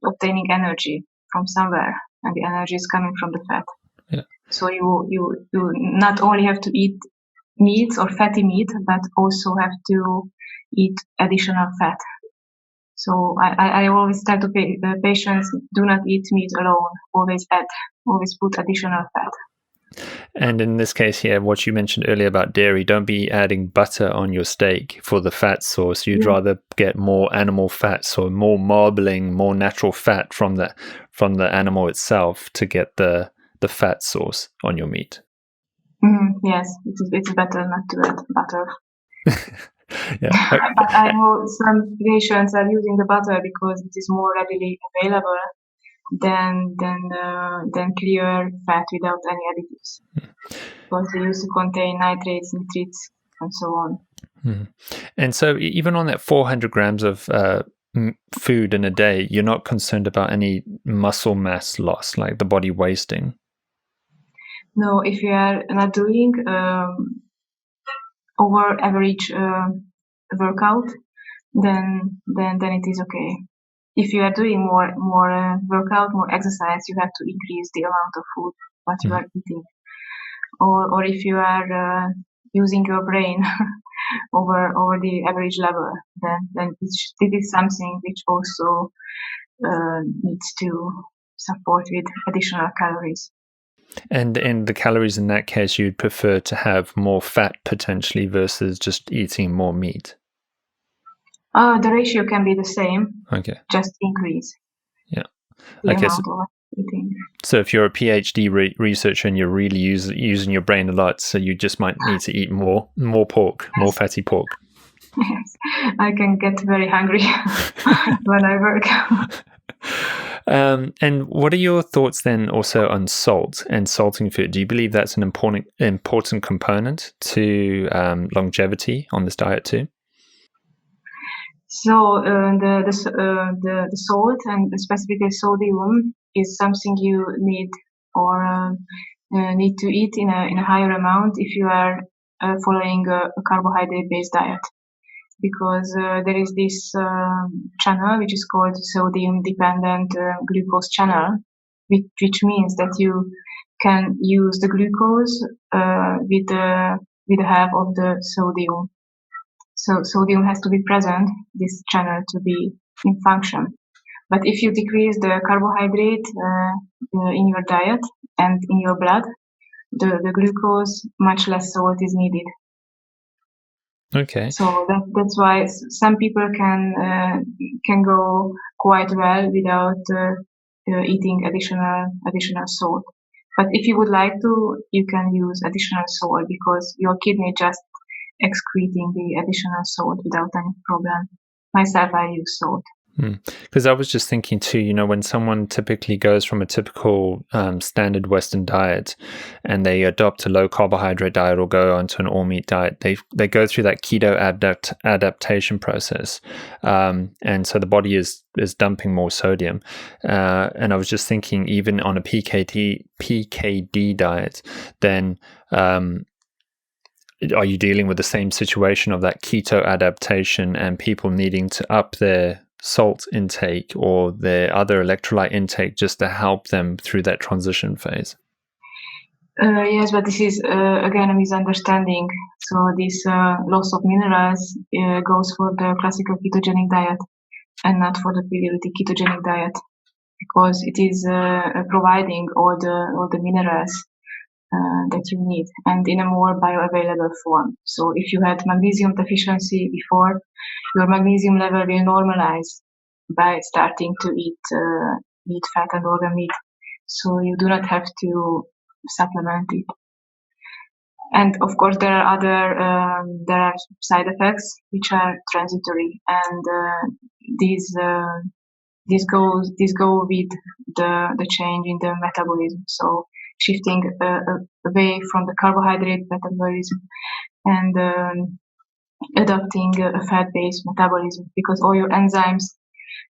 B: obtaining energy from somewhere, and the energy is coming from the fat.
A: Yeah.
B: So you not only have to eat meat or fatty meat, but also have to eat additional fat. So I always tell to patients, do not eat meat alone. Always put additional fat.
A: And in this case here, what you mentioned earlier about dairy, don't be adding butter on your steak for the fat source. You'd rather get more animal fat, so more marbling, more natural fat from the animal itself to get the fat source on your meat.
B: Yes, it's better not to add butter.
A: Yeah.
B: But I know some patients are using the butter because it is more readily available than clear fat without any additives. Because they used to contain nitrates, nitrates, and so on.
A: And so even on that 400 grams of food in a day, you're not concerned about any muscle mass loss, like the body wasting?
B: No, if you are not doing over average workout, then it is okay. If you are doing more workout, more exercise, you have to increase the amount of food what you are eating. Or if you are using your brain over the average level, then it is something which also needs to support with additional calories.
A: And in the calories in that case, you'd prefer to have more fat potentially versus just eating more meat?
B: The ratio can be the same.
A: Okay.
B: Just increase.
A: Yeah.
B: The amount of eating.
A: So if you're a PhD researcher and you're really using your brain a lot, so you just might need to eat more pork, more fatty pork.
B: Yes, I can get very hungry when I work.
A: And what are your thoughts then also on salt and salting food? Do you believe that's an important component to longevity on this diet too?
B: So the salt and specifically sodium is something you need or need to eat in a higher amount if you are following a carbohydrate-based diet, because there is this channel which is called sodium-dependent glucose channel, which means that you can use the glucose with the help of the sodium. So sodium has to be present, this channel, to be in function. But if you decrease the carbohydrate in your diet and in your blood, the glucose, much less salt is needed.
A: Okay.
B: So that's why some people can go quite well without eating additional salt. But if you would like to, you can use additional salt because your kidney just excreting the additional salt without any problem. Myself, I use salt.
A: Because I was just thinking too, when someone typically goes from a typical standard Western diet and they adopt a low carbohydrate diet or go onto an all meat diet, they go through that keto adaptation process, and so the body is dumping more sodium. And I was just thinking, even on a PKD diet, then are you dealing with the same situation of that keto adaptation and people needing to up their salt intake or their other electrolyte intake just to help them through that transition phase?
B: Yes, but this is again a misunderstanding. So this loss of minerals goes for the classical ketogenic diet and not for the Paleolithic ketogenic diet, because it is providing all the minerals that you need and in a more bioavailable form. So if you had magnesium deficiency before, your magnesium level will normalize by starting to eat fat and organ meat. So you do not have to supplement it. And of course, there are side effects which are transitory, and these go with the change in the metabolism. So shifting away from the carbohydrate metabolism and adopting a fat-based metabolism, because all your enzymes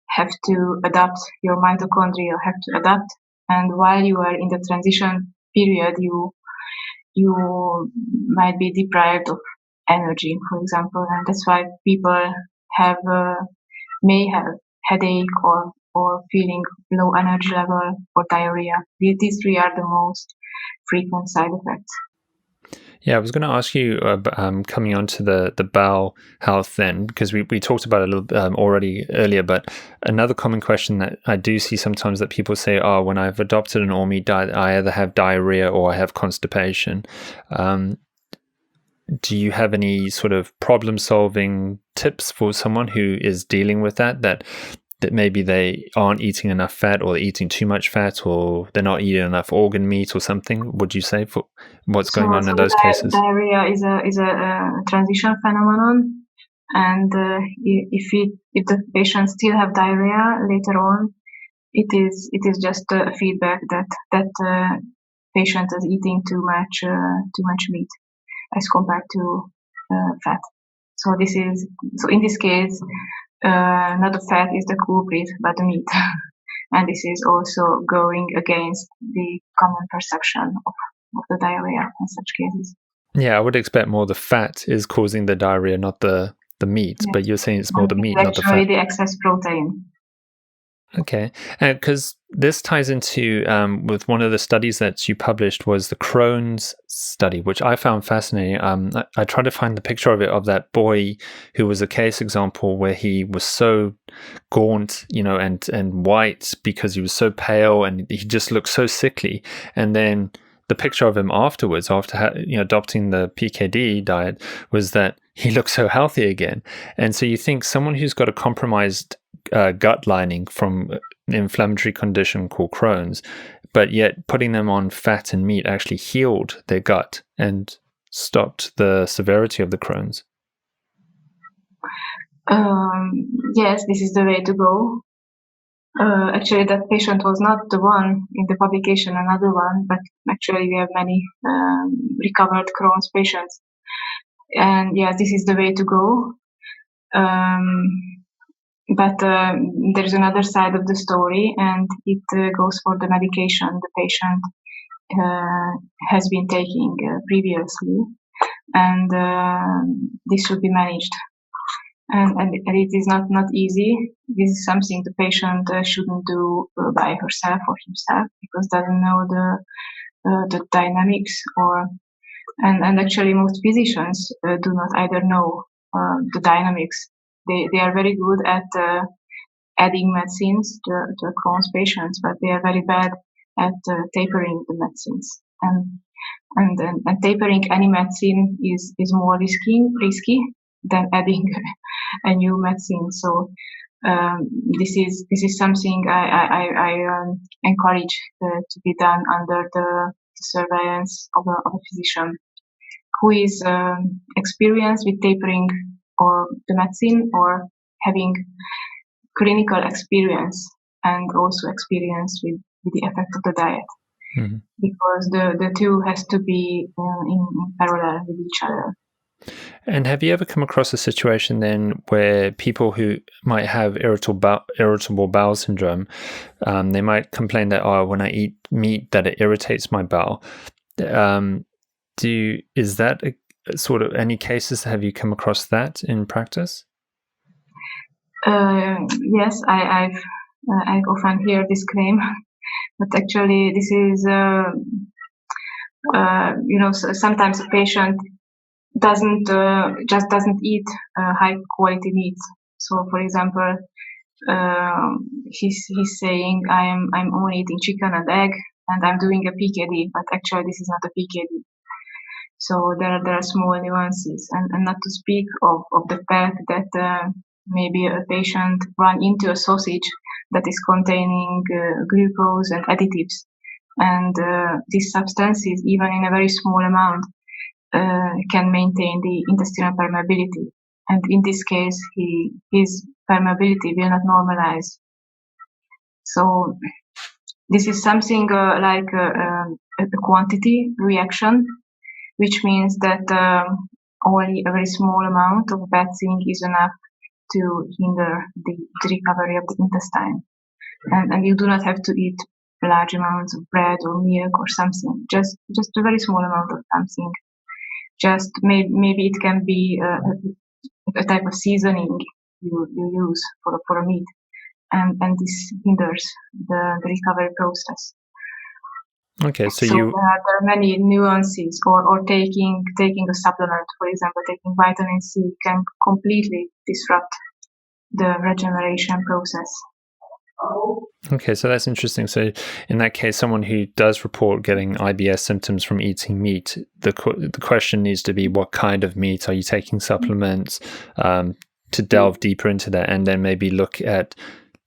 B: have to adapt, your mitochondria have to adapt, and while you are in the transition period, you might be deprived of energy, for example, and that's why people may have headache or feeling low energy level or diarrhea. These three are the most frequent side effects.
A: Yeah, I was going to ask you, coming on to the bowel health then, because we talked about it a little already earlier, but another common question that I do see sometimes that people say, oh, when I've adopted an all-meat diet, I either have diarrhea or I have constipation. Do you have any sort of problem-solving tips for someone who is dealing with that maybe they aren't eating enough fat, or they're eating too much fat, or they're not eating enough organ meat or something? Would you say for what's going on in those cases?
B: Diarrhea is a transition phenomenon, and if the patient still have diarrhea later on, it is just a feedback that patient is eating too much meat as compared to fat. So in this case, not the fat is the culprit, but the meat. And this is also going against the common perception of the diarrhea in such cases.
A: Yeah, I would expect more the fat is causing the diarrhea, not the meat. Yeah. But you're saying it's more the meat, not the fat.
B: Actually, the excess protein.
A: Okay, because this ties into with one of the studies that you published was the Chron's study, which I found fascinating. I tried to find the picture of that boy who was a case example where he was so gaunt, and white because he was so pale and he just looked so sickly. And then the picture of him afterwards, after adopting the PKD diet, was that he looked so healthy again. And so you think someone who's got a compromised gut lining from an inflammatory condition called Chron's, but yet putting them on fat and meat actually healed their gut and stopped the severity of the Chron's.
B: Yes, this is the way to go. Actually, that patient was not the one in the publication, another one, but actually we have many recovered Crohn's patients. And yeah, this is the way to go. But there is another side of the story, and it goes for the medication the patient has been taking previously, and this should be managed. And it is not easy. This is something the patient shouldn't do by herself or himself, because doesn't know the dynamics, and actually most physicians do not either know the dynamics. They are very good at adding medicines to Crohn's patients, but they are very bad at tapering the medicines. And tapering any medicine is more risky than adding a new medicine. So this is something I encourage to be done under the surveillance of a physician who is experienced with tapering or the medicine, or having clinical experience and also experience with the effect of the diet. Mm-hmm. Because the two has to be in parallel with each other.
A: And have you ever come across a situation then where people who might have irritable bowel syndrome, they might complain that, when I eat meat, that it irritates my bowel? Is that sort of any cases? Have you come across that in practice?
B: Yes, I often hear this claim, but actually this is sometimes a patient doesn't eat high quality meats. So, for example, he's saying I'm only eating chicken and egg, and I'm doing a PKD, but actually this is not a PKD. So there are small nuances, and not to speak of the fact that maybe a patient run into a sausage that is containing glucose and additives, and these substances, even in a very small amount, can maintain the intestinal permeability, and in this case his permeability will not normalize. So this is something like a quantity reaction, which means that only a very small amount of bad thing is enough to hinder the recovery of the intestine, and you do not have to eat large amounts of bread or milk or something, just a very small amount of something. Just maybe it can be a type of seasoning you use for a meat, and this hinders the recovery process.
A: Okay, so
B: there are many nuances, or taking a supplement, for example, taking vitamin C can completely disrupt the regeneration process.
A: Okay, so that's interesting. So in that case, someone who does report getting IBS symptoms from eating meat, the question needs to be, what kind of meat? Are you taking supplements to delve deeper into that, and then maybe look at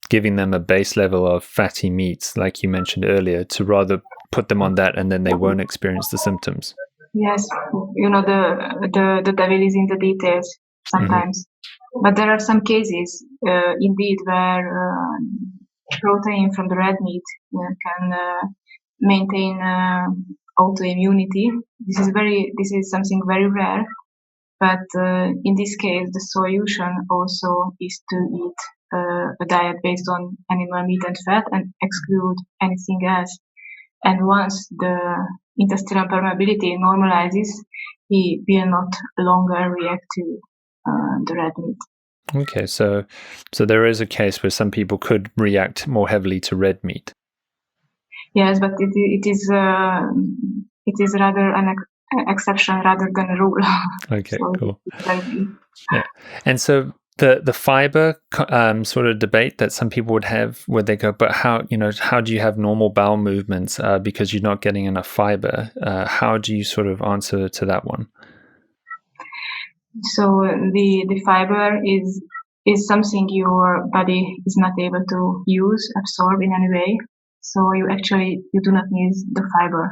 A: giving them a base level of fatty meats, like you mentioned earlier, to rather put them on that, and then they won't experience the symptoms.
B: Yes, the devil is in the details sometimes. Mm-hmm. But there are some cases, indeed, where protein from the red meat can maintain autoimmunity. This is something very rare, but in this case, the solution also is to eat a diet based on animal meat and fat and exclude anything else. And once the intestinal permeability normalizes, he will not longer react to the red meat.
A: Okay, so there is a case where some people could react more heavily to red meat.
B: Yes, but it is rather an exception rather than a rule.
A: Okay, so cool. Yeah, and so the fiber sort of debate that some people would have, where they go, but how do you have normal bowel movements because you're not getting enough fiber? How do you sort of answer to that one?
B: So the fiber is something your body is not able to absorb in any way. So you do not need the fiber,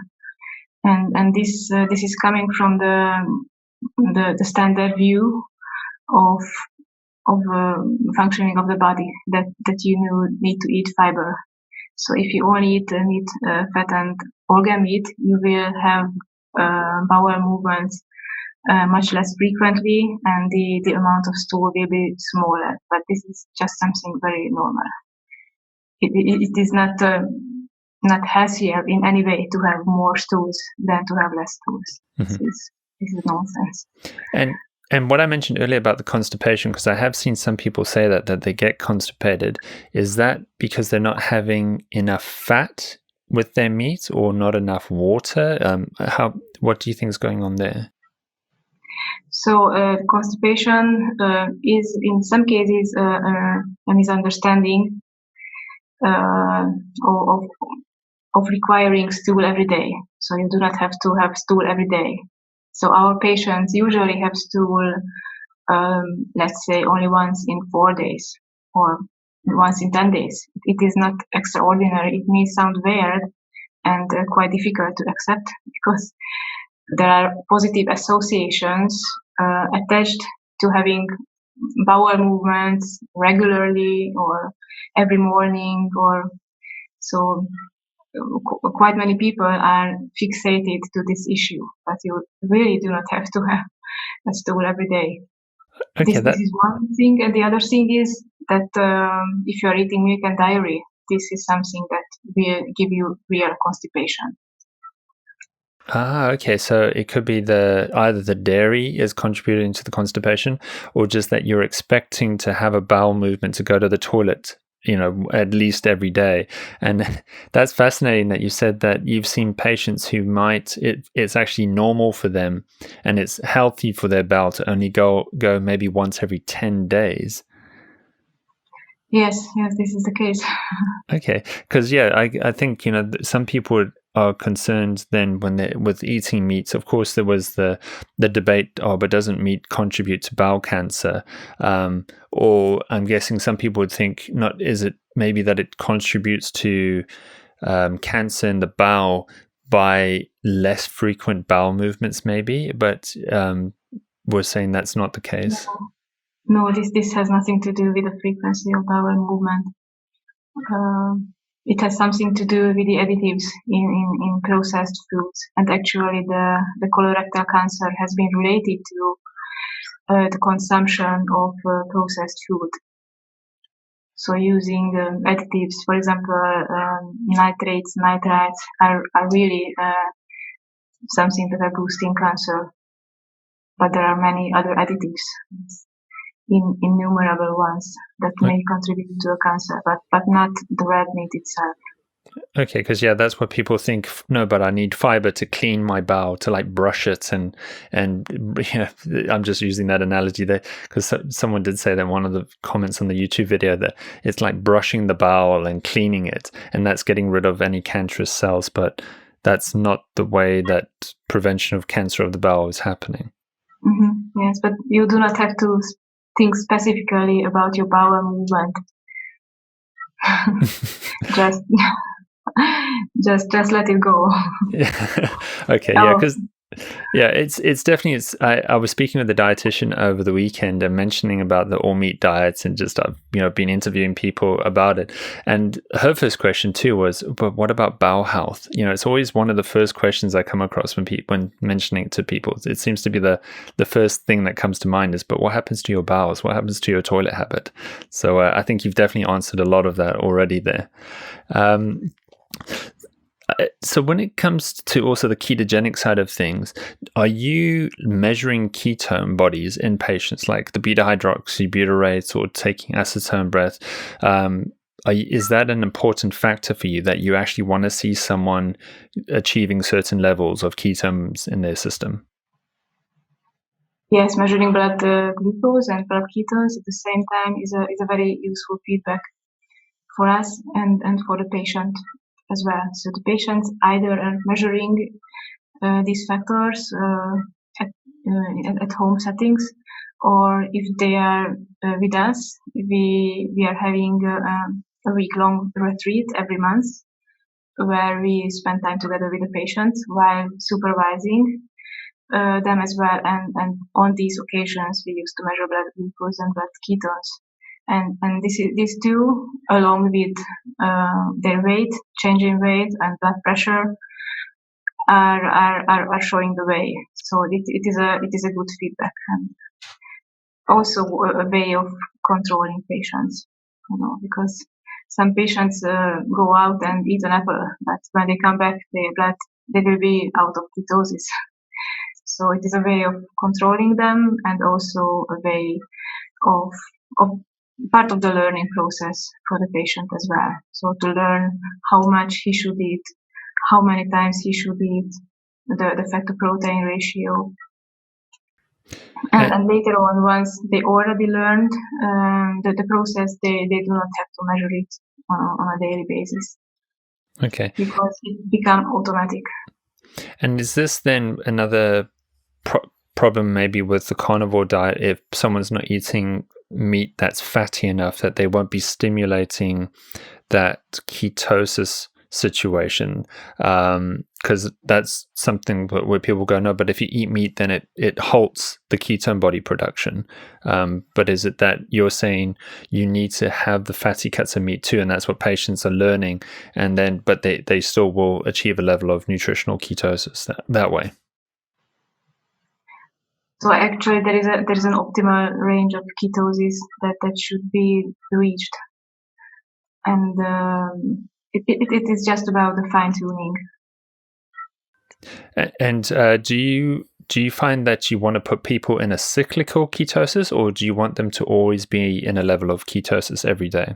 B: and this is coming from the standard view of functioning of the body that you need to eat fiber. So if you only eat meat, fat and organ meat, you will have bowel movements much less frequently, and the amount of stool will be smaller. But this is just something very normal. It is not healthier in any way to have more stools than to have less stools.
A: Mm-hmm.
B: This is nonsense.
A: And what I mentioned earlier about the constipation, because I have seen some people say that they get constipated, is that because they're not having enough fat with their meat or not enough water? What do you think is going on there?
B: So constipation is in some cases a misunderstanding of requiring stool every day. So you do not have to have stool every day. So our patients usually have stool, let's say, only once in 4 days or once in 10 days. It is not extraordinary. It may sound weird and quite difficult to accept because there are positive associations attached to having bowel movements regularly or every morning, or so. Quite many people are fixated to this issue, but you really do not have to have a stool every day.
A: Okay,
B: this is one thing, and the other thing is that if you are eating milk and dairy, this is something that will give you real constipation.
A: Okay. So it could be either the dairy is contributing to the constipation, or just that you're expecting to have a bowel movement to go to the toilet, at least every day. And that's fascinating that you said that you've seen patients who it's actually normal for them and it's healthy for their bowel to only go maybe once every 10 days.
B: Yes, this is the case.
A: Okay. Because, I think, some people are concerned then when they're with eating meats. Of course, there was the debate, but doesn't meat contribute to bowel cancer? Or I'm guessing some people would think, is it maybe that it contributes to cancer in the bowel by less frequent bowel movements maybe? But we're saying that's not the case.
B: No, this has nothing to do with the frequency of bowel movement. It has something to do with the additives in processed foods. And actually the colorectal cancer has been related to the consumption of processed food. So using additives, for example, nitrates, nitrites are really something that are boosting cancer. But there are many other additives, innumerable ones, that may contribute to a cancer, but not the red meat itself.
A: Okay, because that's what people think. No, but I need fiber to clean my bowel, to like brush it, and I'm just using that analogy there because someone did say that one of the comments on the YouTube video that it's like brushing the bowel and cleaning it, and that's getting rid of any cancerous cells. But that's not the way that prevention of cancer of the bowel is happening.
B: Mm-hmm. Yes, but you do not have to think specifically about your bowel movement. just let it go.
A: Okay, yeah, because it's definitely I was speaking with the dietitian over the weekend and mentioning about the all meat diets, and just I've been interviewing people about it, and her first question too was, but what about bowel health? It's always one of the first questions I come across when mentioning it to people. It seems to be the first thing that comes to mind is, but what happens to your bowels? What happens to your toilet habit? So I think you've definitely answered a lot of that already there. So when it comes to also the ketogenic side of things, are you measuring ketone bodies in patients, like the beta-hydroxybutyrate or taking acetone breath? Is that an important factor for you, that you actually want to see someone achieving certain levels of ketones in their system?
B: Yes, measuring blood glucose and blood ketones at the same time is a very useful feedback for us and for the patient as well. So the patients either are measuring these factors at home settings, or if they are with us, we are having a week-long retreat every month where we spend time together with the patients while supervising them as well. And on these occasions, we used to measure blood glucose and blood ketones. And these two, along with their weight, change in weight, and blood pressure, are showing the way. So it is a good feedback, and also a way of controlling patients. Because some patients go out and eat an apple, but when they come back, their blood, they will be out of ketosis. So it is a way of controlling them, and also a way of part of the learning process for the patient as well. So to learn how much he should eat, how many times he should eat, the fat to protein ratio. And later on, once they already learned the process, they do not have to measure it on a daily basis.
A: Okay.
B: Because it becomes automatic.
A: And is this then another problem maybe with the carnivore diet, if someone's not eating meat that's fatty enough that they won't be stimulating that ketosis situation, because that's something where people go, no, but if you eat meat, then it halts the ketone body production. But is it that you're saying you need to have the fatty cuts of meat too, and that's what patients are learning, and then but they still will achieve a level of nutritional ketosis that way?
B: So actually, there is an optimal range of ketosis that should be reached, and it is just about the fine tuning.
A: And do you find that you want to put people in a cyclical ketosis, or do you want them to always be in a level of ketosis every day?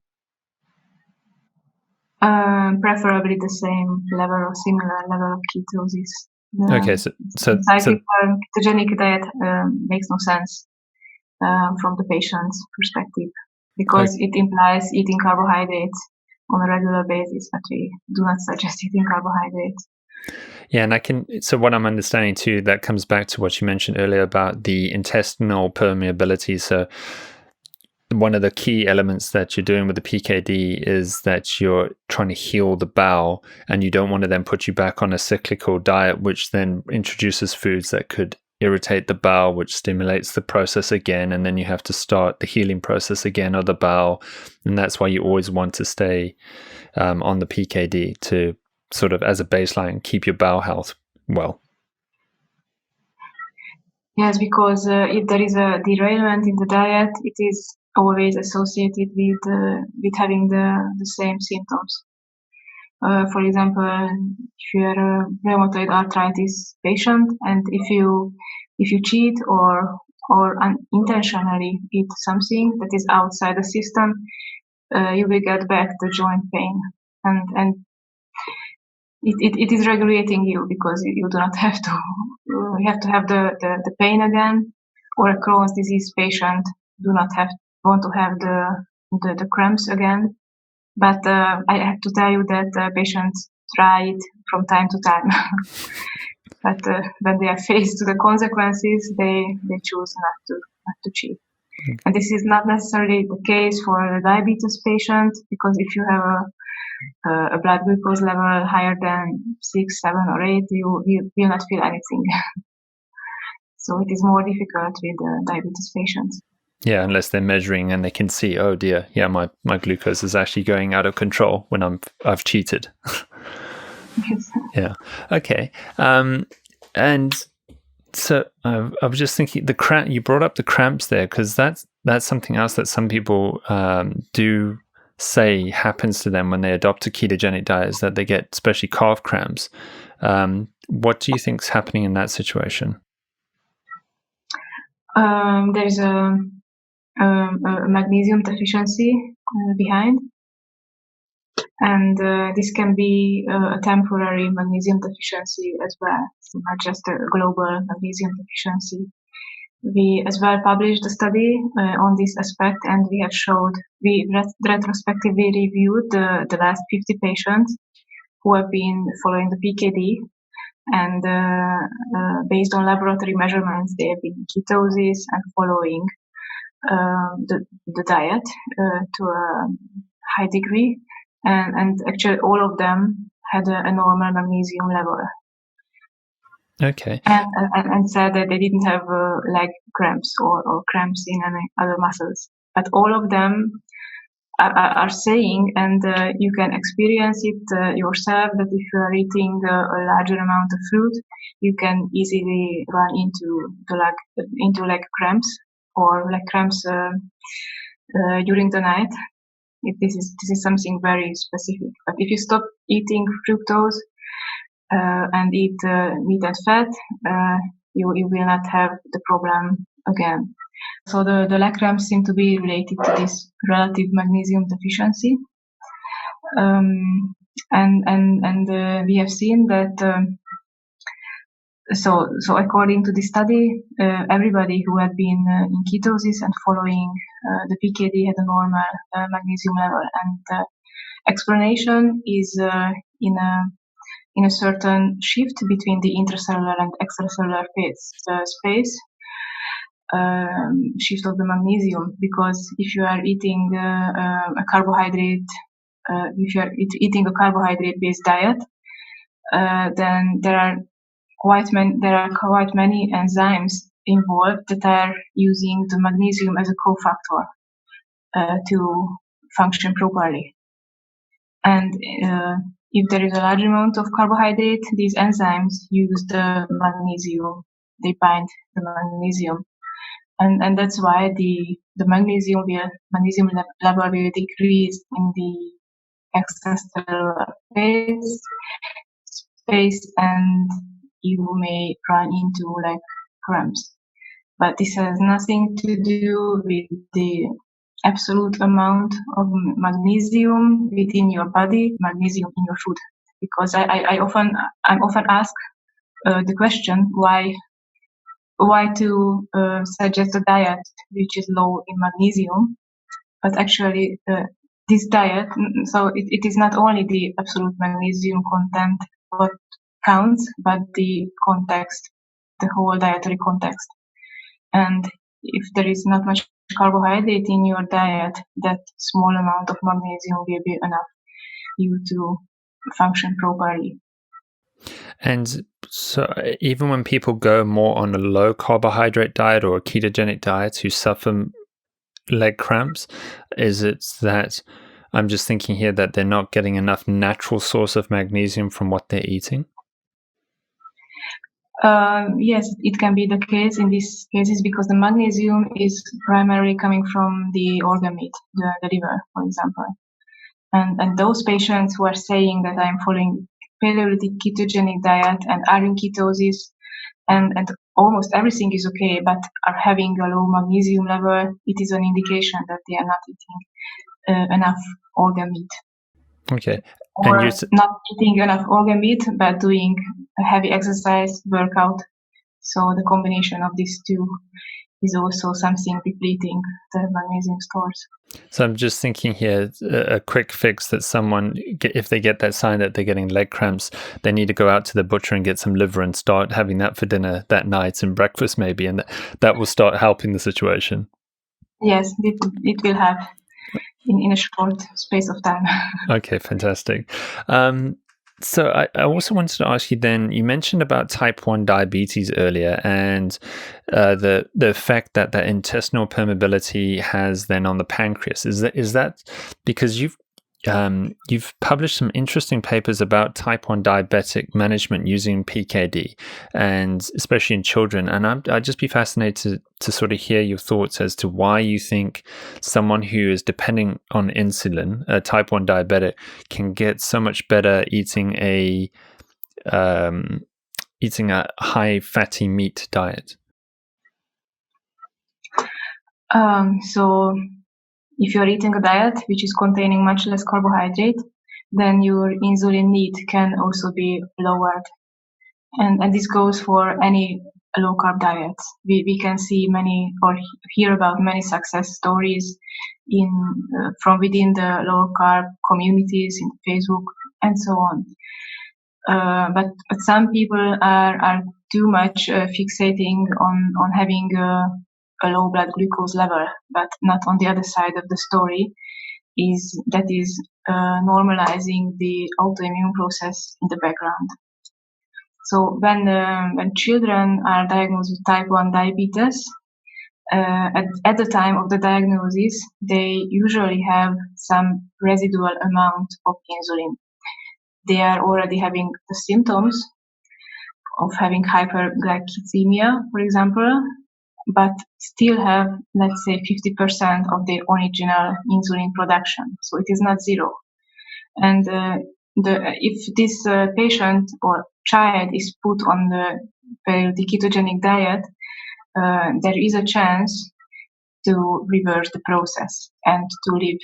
B: Preferably the same level or similar level of ketosis.
A: Okay, so
B: ketogenic diet makes no sense from the patient's perspective, because it implies eating carbohydrates on a regular basis, but we do not suggest eating carbohydrates.
A: Yeah, and so what I'm understanding too, that comes back to what you mentioned earlier about the intestinal permeability. So one of the key elements that you're doing with the PKD is that you're trying to heal the bowel, and you don't want to then put you back on a cyclical diet, which then introduces foods that could irritate the bowel, which stimulates the process again, and then you have to start the healing process again of the bowel. And that's why you always want to stay on the PKD to sort of, as a baseline, keep your bowel health well.
B: Yes, because if there is a derailment in the diet, it is always associated with having the same symptoms. For example, if you are a rheumatoid arthritis patient, and if you cheat or unintentionally eat something that is outside the system, you will get back the joint pain, and it is regulating you, because you do not have to you have to have the pain again. Or a Crohn's disease patient do not want to have the cramps again. But I have to tell you that patients try it from time to time. But when they are faced with the consequences, they choose not to cheat. And this is not necessarily the case for a diabetes patient, because if you have a blood glucose level higher than 6, 7, or 8, you will not feel anything. So it is more difficult with diabetes patients.
A: Yeah, unless they're measuring and they can see, oh dear, yeah, my glucose is actually going out of control when I've cheated.
B: Yes.
A: Yeah. Okay. And so I was just thinking, you brought up the cramps there, because that's something else that some people do say happens to them when they adopt a ketogenic diet, is that they get especially calf cramps. What do you think is happening in that situation?
B: There's a magnesium deficiency behind, and this can be a temporary magnesium deficiency as well, so not just a global magnesium deficiency. We as well published a study on this aspect, and we retrospectively reviewed the last 50 patients who have been following the PKD, and based on laboratory measurements, they have been in ketosis and following the diet to a high degree, and actually all of them had a normal magnesium level.
A: Okay.
B: And said that they didn't have leg cramps or cramps in any other muscles. But all of them are saying, and you can experience it yourself, that if you are eating a larger amount of fruit, you can easily run into leg cramps or leg cramps during the night. This is something very specific. But if you stop eating fructose and eat meat and fat, you will not have the problem again. So the leg cramps seem to be related to this relative magnesium deficiency, and we have seen that. So according to the study, everybody who had been in ketosis and following the PKD had a normal magnesium level, and the explanation is in a certain shift between the intracellular and extracellular space. Shift of the magnesium, because if you are eating a carbohydrate, if you are eating a carbohydrate-based diet, then there are quite many enzymes involved that are using the magnesium as a cofactor to function properly. And if there is a large amount of carbohydrate, these enzymes use the magnesium. They bind the magnesium. And that's why the magnesium level will decrease in the extracellular space, and you may run into like cramps. But this has nothing to do with the absolute amount of magnesium within your body, magnesium in your food. Because I'm often asked the question why to suggest a diet which is low in magnesium, but actually this diet, so it is not only the absolute magnesium content what counts, but the context, the whole dietary context. And if there is not much carbohydrate in your diet, that small amount of magnesium will be enough you to function properly.
A: And so even when people go more on a low carbohydrate diet or a ketogenic diet who suffer leg cramps, is it that, I'm just thinking here, that they're not getting enough natural source of magnesium from what they're eating?
B: Yes, it can be the case in these cases, because the magnesium is primarily coming from the organ meat, the liver, for example. And those patients who are saying that I'm following Paleolithic ketogenic diet and are in ketosis and almost everything is okay, but are having a low magnesium level, it is an indication that they are not eating enough organ meat.
A: Okay.
B: Or not eating enough organ meat, but doing a heavy exercise, workout. So the combination of these two is also something depleting the magnesium stores.
A: So I'm just thinking here, a quick fix that someone, if they get that sign that they're getting leg cramps, they need to go out to the butcher and get some liver and start having that for dinner that night and breakfast maybe, and that will start helping the situation.
B: Yes, it will help in a short space of time.
A: Okay, fantastic. So I also wanted to ask you then, you mentioned about type 1 diabetes earlier, and the effect that intestinal permeability has then on the pancreas. Is that because you've published some interesting papers about type 1 diabetic management using PKD, and especially in children, and I'd just be fascinated to sort of hear your thoughts as to why you think someone who is depending on insulin, a type 1 diabetic, can get so much better eating a high fatty meat diet.
B: So if you're eating a diet which is containing much less carbohydrate, then your insulin need can also be lowered. And this goes for any low-carb diets. We can see many or hear about many success stories from within the low-carb communities in Facebook and so on. But some people are too much fixating on having a low blood glucose level, but not on the other side of the story is normalizing the autoimmune process in the background. So when children are diagnosed with type 1 diabetes, at the time of the diagnosis, they usually have some residual amount of insulin. They are already having the symptoms of having hyperglycemia, for example, but still have, let's say, 50% of their original insulin production. So it is not zero. And if this patient or child is put on the Paleo-Ketogenic diet, there is a chance to reverse the process and to live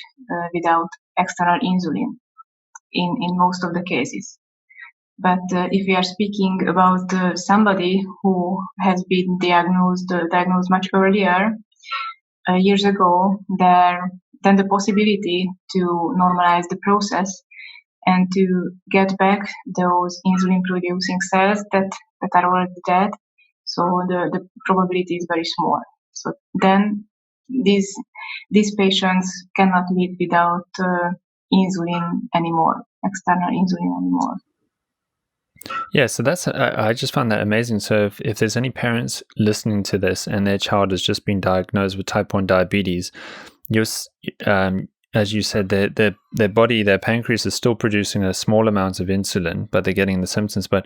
B: without external insulin in most of the cases. But if we are speaking about somebody who has been diagnosed much earlier, years ago, then the possibility to normalize the process and to get back those insulin-producing cells that are already dead, so the probability is very small. So then these patients cannot live without insulin anymore, external insulin anymore.
A: Yeah, so that's I just found that amazing. So if there's any parents listening to this and their child has just been diagnosed with type 1 diabetes, as you said, their body, their pancreas is still producing a small amount of insulin, but they're getting the symptoms. But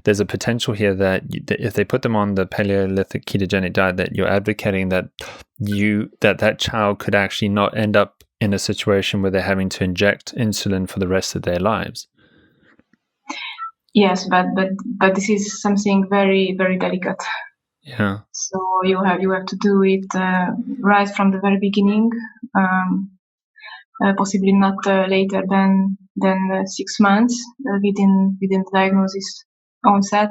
A: there's a potential here that if they put them on the Paleolithic ketogenic diet, that you're advocating that that child could actually not end up in a situation where they're having to inject insulin for the rest of their lives.
B: Yes, but this is something very, very delicate.
A: Yeah.
B: So you have to do it right from the very beginning, possibly not later than 6 months within the diagnosis onset,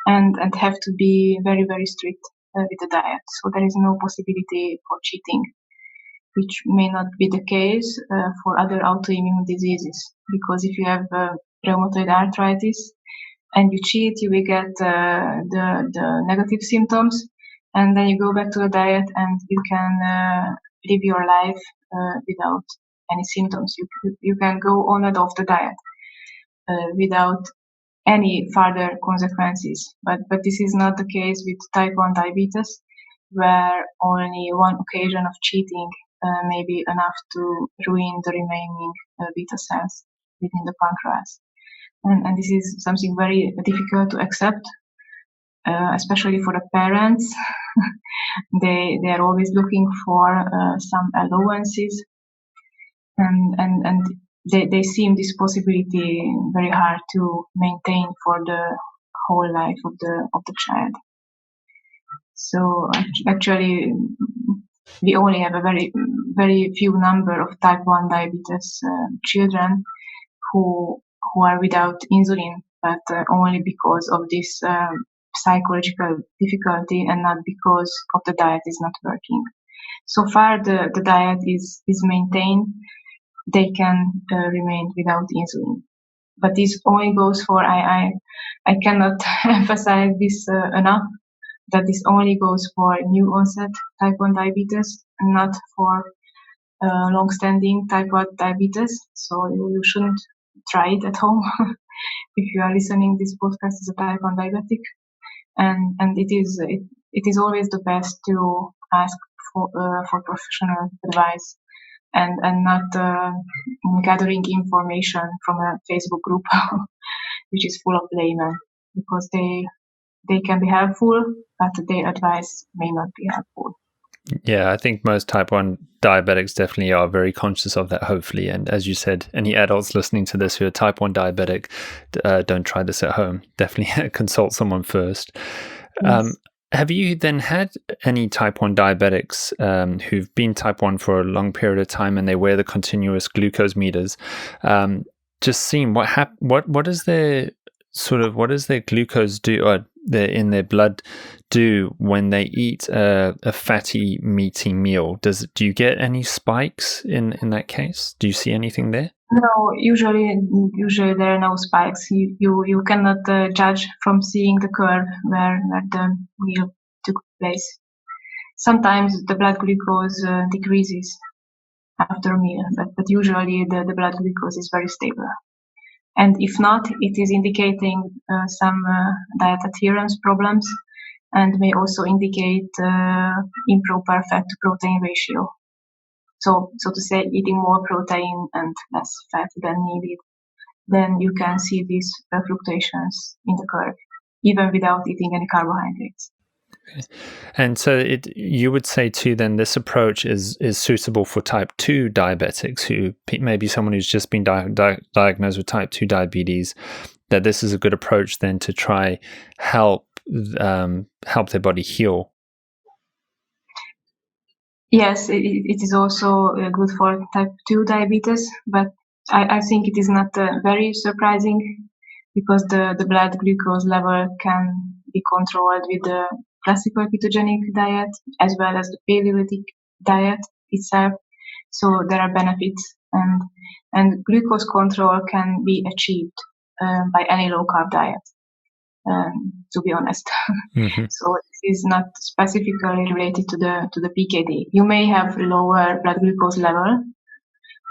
B: and have to be very, very strict with the diet. So there is no possibility for cheating, which may not be the case for other autoimmune diseases, because if you have rheumatoid arthritis and you cheat, you will get the negative symptoms, and then you go back to the diet and you can live your life without any symptoms. You can go on and off the diet without any further consequences. But this is not the case with type 1 diabetes, where only one occasion of cheating may be enough to ruin the remaining beta cells within the pancreas. And this is something very difficult to accept, especially for the parents. They are always looking for some allowances, and they seem this possibility very hard to maintain for the whole life of the child. So actually, we only have a very, very few number of type 1 diabetes children who are without insulin, but only because of this psychological difficulty and not because of the diet is not working. So far, the diet is maintained. They can remain without insulin. But this only goes for, I cannot emphasize this enough, that this only goes for new onset type 1 diabetes, and not for long-standing type 1 diabetes. So you shouldn't try it at home if you are listening this podcast as a type 1 diabetic. And it is always the best to ask for professional advice and not gathering information from a Facebook group which is full of laymen, because they can be helpful, but their advice may not be helpful.
A: Yeah, I think most type 1 diabetics definitely are very conscious of that, hopefully. And as you said, any adults listening to this who are type 1 diabetic, don't try this at home. Definitely consult someone first. Yes. Have you then had any type 1 diabetics who've been type 1 for a long period of time and they wear the continuous glucose meters? Just seeing what does their glucose do, or in their blood do when they eat a fatty meaty meal? Do you get any spikes in that case? Do you see anything there?
B: No, usually there are no spikes. You cannot judge from seeing the curve where the meal took place. Sometimes the blood glucose decreases after a meal, but usually the blood glucose is very stable. And if not, it is indicating some diet adherence problems and may also indicate improper fat-to-protein ratio. So to say, eating more protein and less fat than needed, then you can see these fluctuations in the curve, even without eating any carbohydrates.
A: Okay. And so you would say too, then this approach is suitable for type 2 diabetics, who maybe someone who's just been diagnosed with type 2 diabetes, that this is a good approach then to try help their body heal.
B: Yes, it is also good for type 2 diabetes, but I think it is not very surprising, because the blood glucose level can be controlled with the classical ketogenic diet as well as the Paleolithic diet itself. So there are benefits, and glucose control can be achieved by any low-carb diet, to be honest.
A: Mm-hmm.
B: So it is not specifically related to the PKD. You may have lower blood glucose level,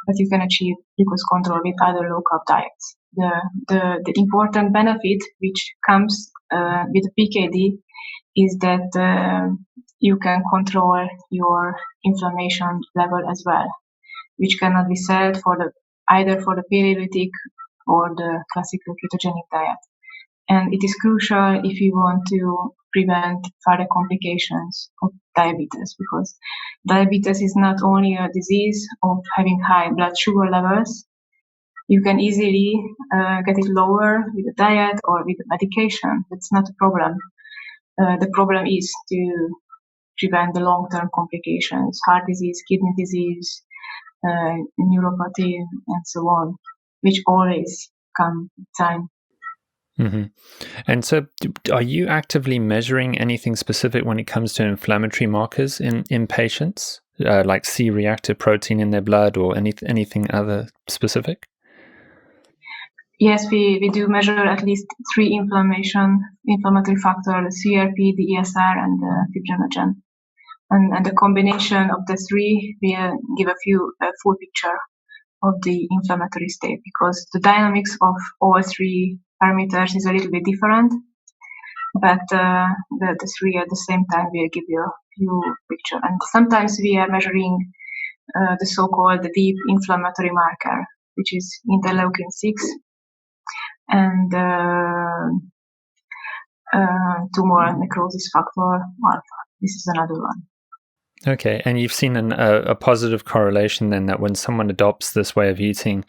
B: but you can achieve glucose control with other low-carb diets. The important benefit which comes with PKD is that you can control your inflammation level as well, which cannot be said either for the Paleolithic or the classical ketogenic diet. And it is crucial if you want to prevent further complications of diabetes, because diabetes is not only a disease of having high blood sugar levels. You can easily get it lower with a diet or with medication. That's not a problem. The problem is to prevent the long-term complications, heart disease, kidney disease, neuropathy, and so on, which always come with time.
A: Mm-hmm. And so are you actively measuring anything specific when it comes to inflammatory markers in patients, like C-reactive protein in their blood or anything other specific?
B: Yes, we do measure at least 3 inflammatory factors: the CRP, the ESR, and the fibrinogen. And the combination of the 3 will give a full picture of the inflammatory state, because the dynamics of all 3 parameters is a little bit different, but the 3 at the same time will give you a full picture. And sometimes we are measuring the so-called deep inflammatory marker, which is interleukin 6, and tumor necrosis factor alpha. This is another one.
A: Okay, and you've seen a positive correlation then, that when someone adopts this way of eating,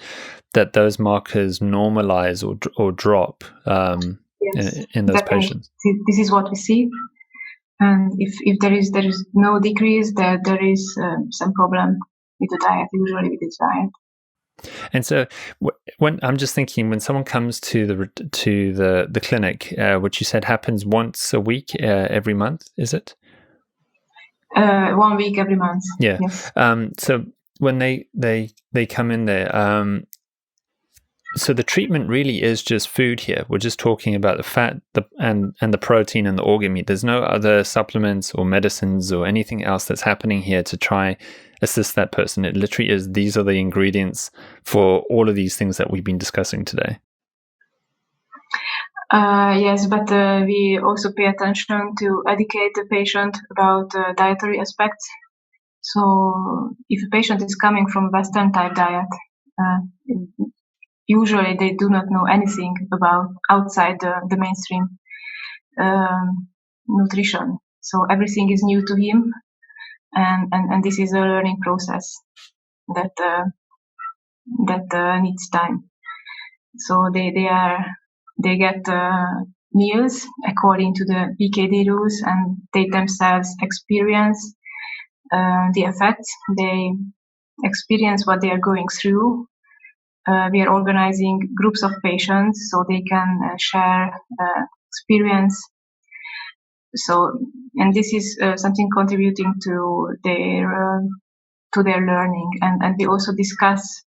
A: that those markers normalize or drop
B: Yes,
A: in those patients.
B: This is what we see, and if there is no decrease, there is some problem with the diet, usually with this diet.
A: And so, when I'm just thinking, when someone comes to the clinic, which you said happens once a week, every month, is it?
B: 1 week every month.
A: Yeah.
B: Yes.
A: So when they come in there, so the treatment really is just food here. We're just talking about the fat, and the protein and the organ meat. There's no other supplements or medicines or anything else that's happening here to try assist that person. It literally is, these are the ingredients for all of these things that we've been discussing today.
B: Yes, but we also pay attention to educate the patient about dietary aspects. So if a patient is coming from Western type diet, usually they do not know anything about outside the mainstream nutrition. So everything is new to him, and this is a learning process that needs time. So they get meals according to the PKD rules, and they themselves experience the effects. They experience what they are going through. We are organizing groups of patients so they can share experience. So, and this is something contributing to their learning. And we also discuss,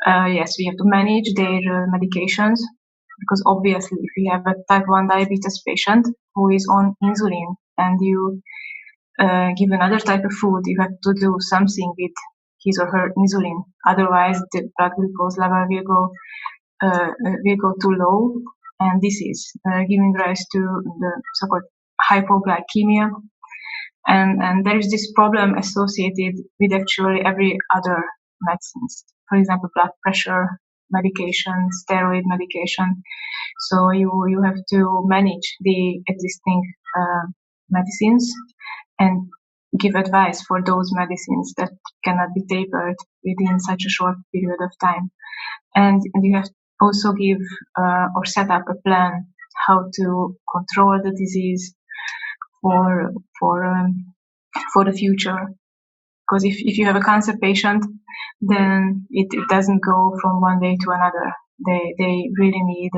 B: yes, we have to manage their medications, because obviously if you have a type 1 diabetes patient who is on insulin and you give another type of food, you have to do something with his or her insulin. Otherwise, the blood glucose level will go will go too low, and this is giving rise to the so-called hypoglycemia. And there is this problem associated with actually every other medicines. For example, blood pressure medication, steroid medication. So you have to manage the existing medicines and give advice for those medicines that cannot be tapered within such a short period of time. And you have to also give or set up a plan how to control the disease for the future. Because if you have a cancer patient, then it doesn't go from one day to another. They really need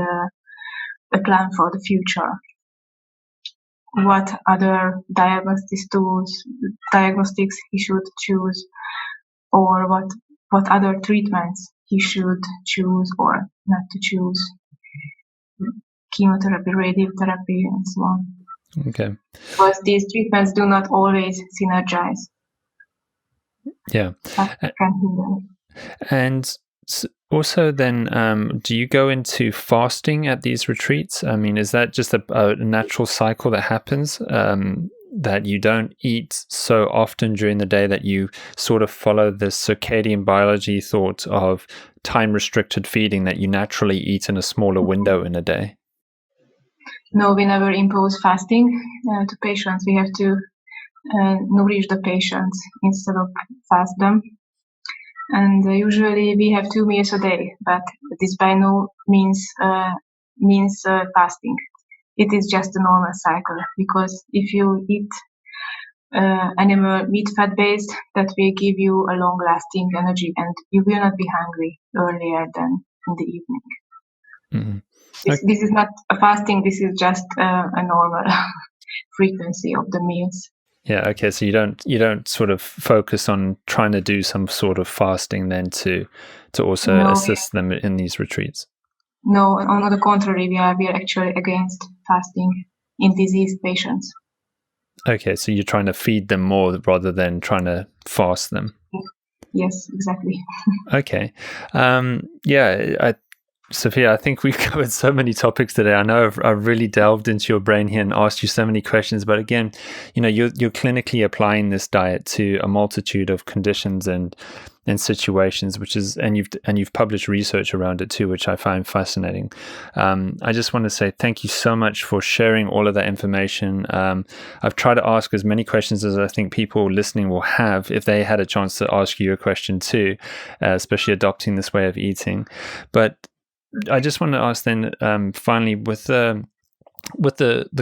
B: a plan for the future. What other diagnostics he should choose, or what other treatments he should choose or not to choose. Chemotherapy, radiotherapy, and so on.
A: Okay.
B: Because these treatments do not always synergize.
A: Yeah. And also then, do you go into fasting at these retreats? I mean, is that just a natural cycle that happens, that you don't eat so often during the day, that you sort of follow the circadian biology thought of time-restricted feeding, that you naturally eat in a smaller window in a day?
B: No, we never impose fasting to patients. We have to nourish the patients instead of fast them. And usually we have 2 meals a day, but this by no means means fasting. It is just a normal cycle, because if you eat animal meat fat based, that will give you a long lasting energy, and you will not be hungry earlier than in the evening.
A: Mm-hmm.
B: This is not a fasting. This is just a normal frequency of the meals.
A: Yeah. Okay. So you don't sort of focus on trying to do some sort of fasting then to also assist them in these retreats.
B: No, on the contrary, we are actually against fasting in diseased patients.
A: Okay. So you're trying to feed them more rather than trying to fast them.
B: Yes, exactly.
A: Okay. Zsófia, I think we've covered so many topics today. I know I've really delved into your brain here and asked you so many questions, but again, you're clinically applying this diet to a multitude of conditions and situations, and you've published research around it too, which I find fascinating. I just want to say thank you so much for sharing all of that information. I've tried to ask as many questions as I think people listening will have if they had a chance to ask you a question too, especially adopting this way of eating. But I just want to ask then, finally, with the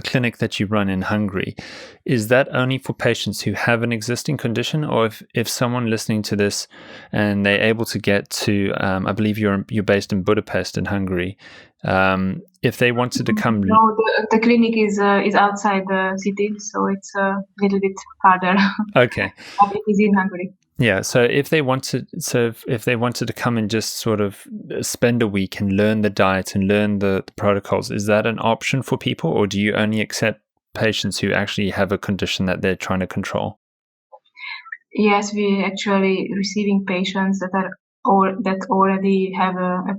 A: clinic that you run in Hungary, is that only for patients who have an existing condition, or if someone listening to this and they're able to get to, I believe you're based in Budapest in Hungary, if they wanted to come?
B: No, the clinic is outside the city, so it's a little bit farther.
A: Okay.
B: But it is in Hungary.
A: Yeah, so if they wanted to come and just sort of spend a week and learn the diet and learn the protocols, is that an option for people, or do you only accept patients who actually have a condition that they're trying to control?
B: Yes, we actually receiving patients that already have a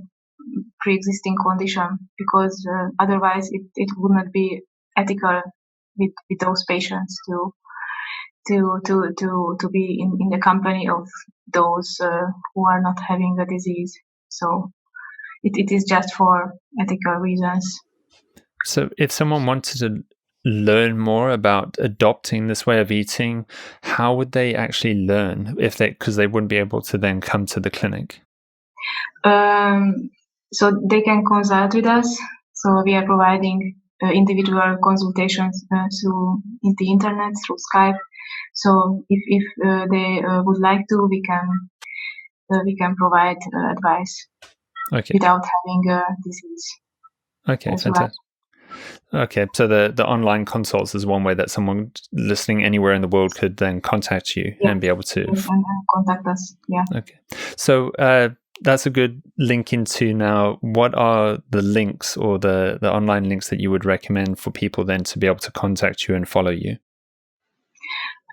B: pre-existing condition, because otherwise it would not be ethical with those patients to be in the company of those who are not having the disease. So it is just for ethical reasons.
A: So if someone wanted to learn more about adopting this way of eating, how would they actually learn because they wouldn't be able to then come to the clinic?
B: So they can consult with us. So we are providing individual consultations through the internet, through Skype. So if they would like to, we can provide advice without having a disease.
A: Okay, fantastic. Well. Okay, so the online consults is one way that someone listening anywhere in the world could then contact you and be able to
B: contact us. Yeah.
A: Okay, so that's a good link into now. What are the links or the online links that you would recommend for people then to be able to contact you and follow you?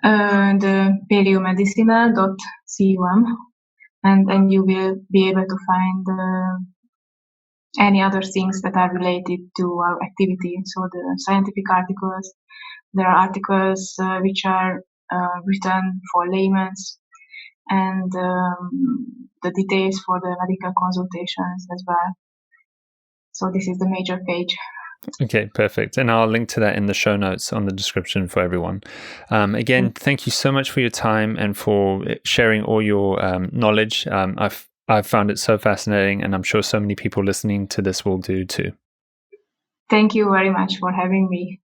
B: The Paleomedicinal.com, and you will be able to find any other things that are related to our activity. So the scientific articles, there are articles which are written for laymen, and the details for the medical consultations as well. So this is the major page.
A: Okay, perfect. And I'll link to that in the show notes on the description for everyone. Again, thank you so much for your time and for sharing all your knowledge. I've found it so fascinating, and I'm sure so many people listening to this will do too.
B: Thank you very much for having me.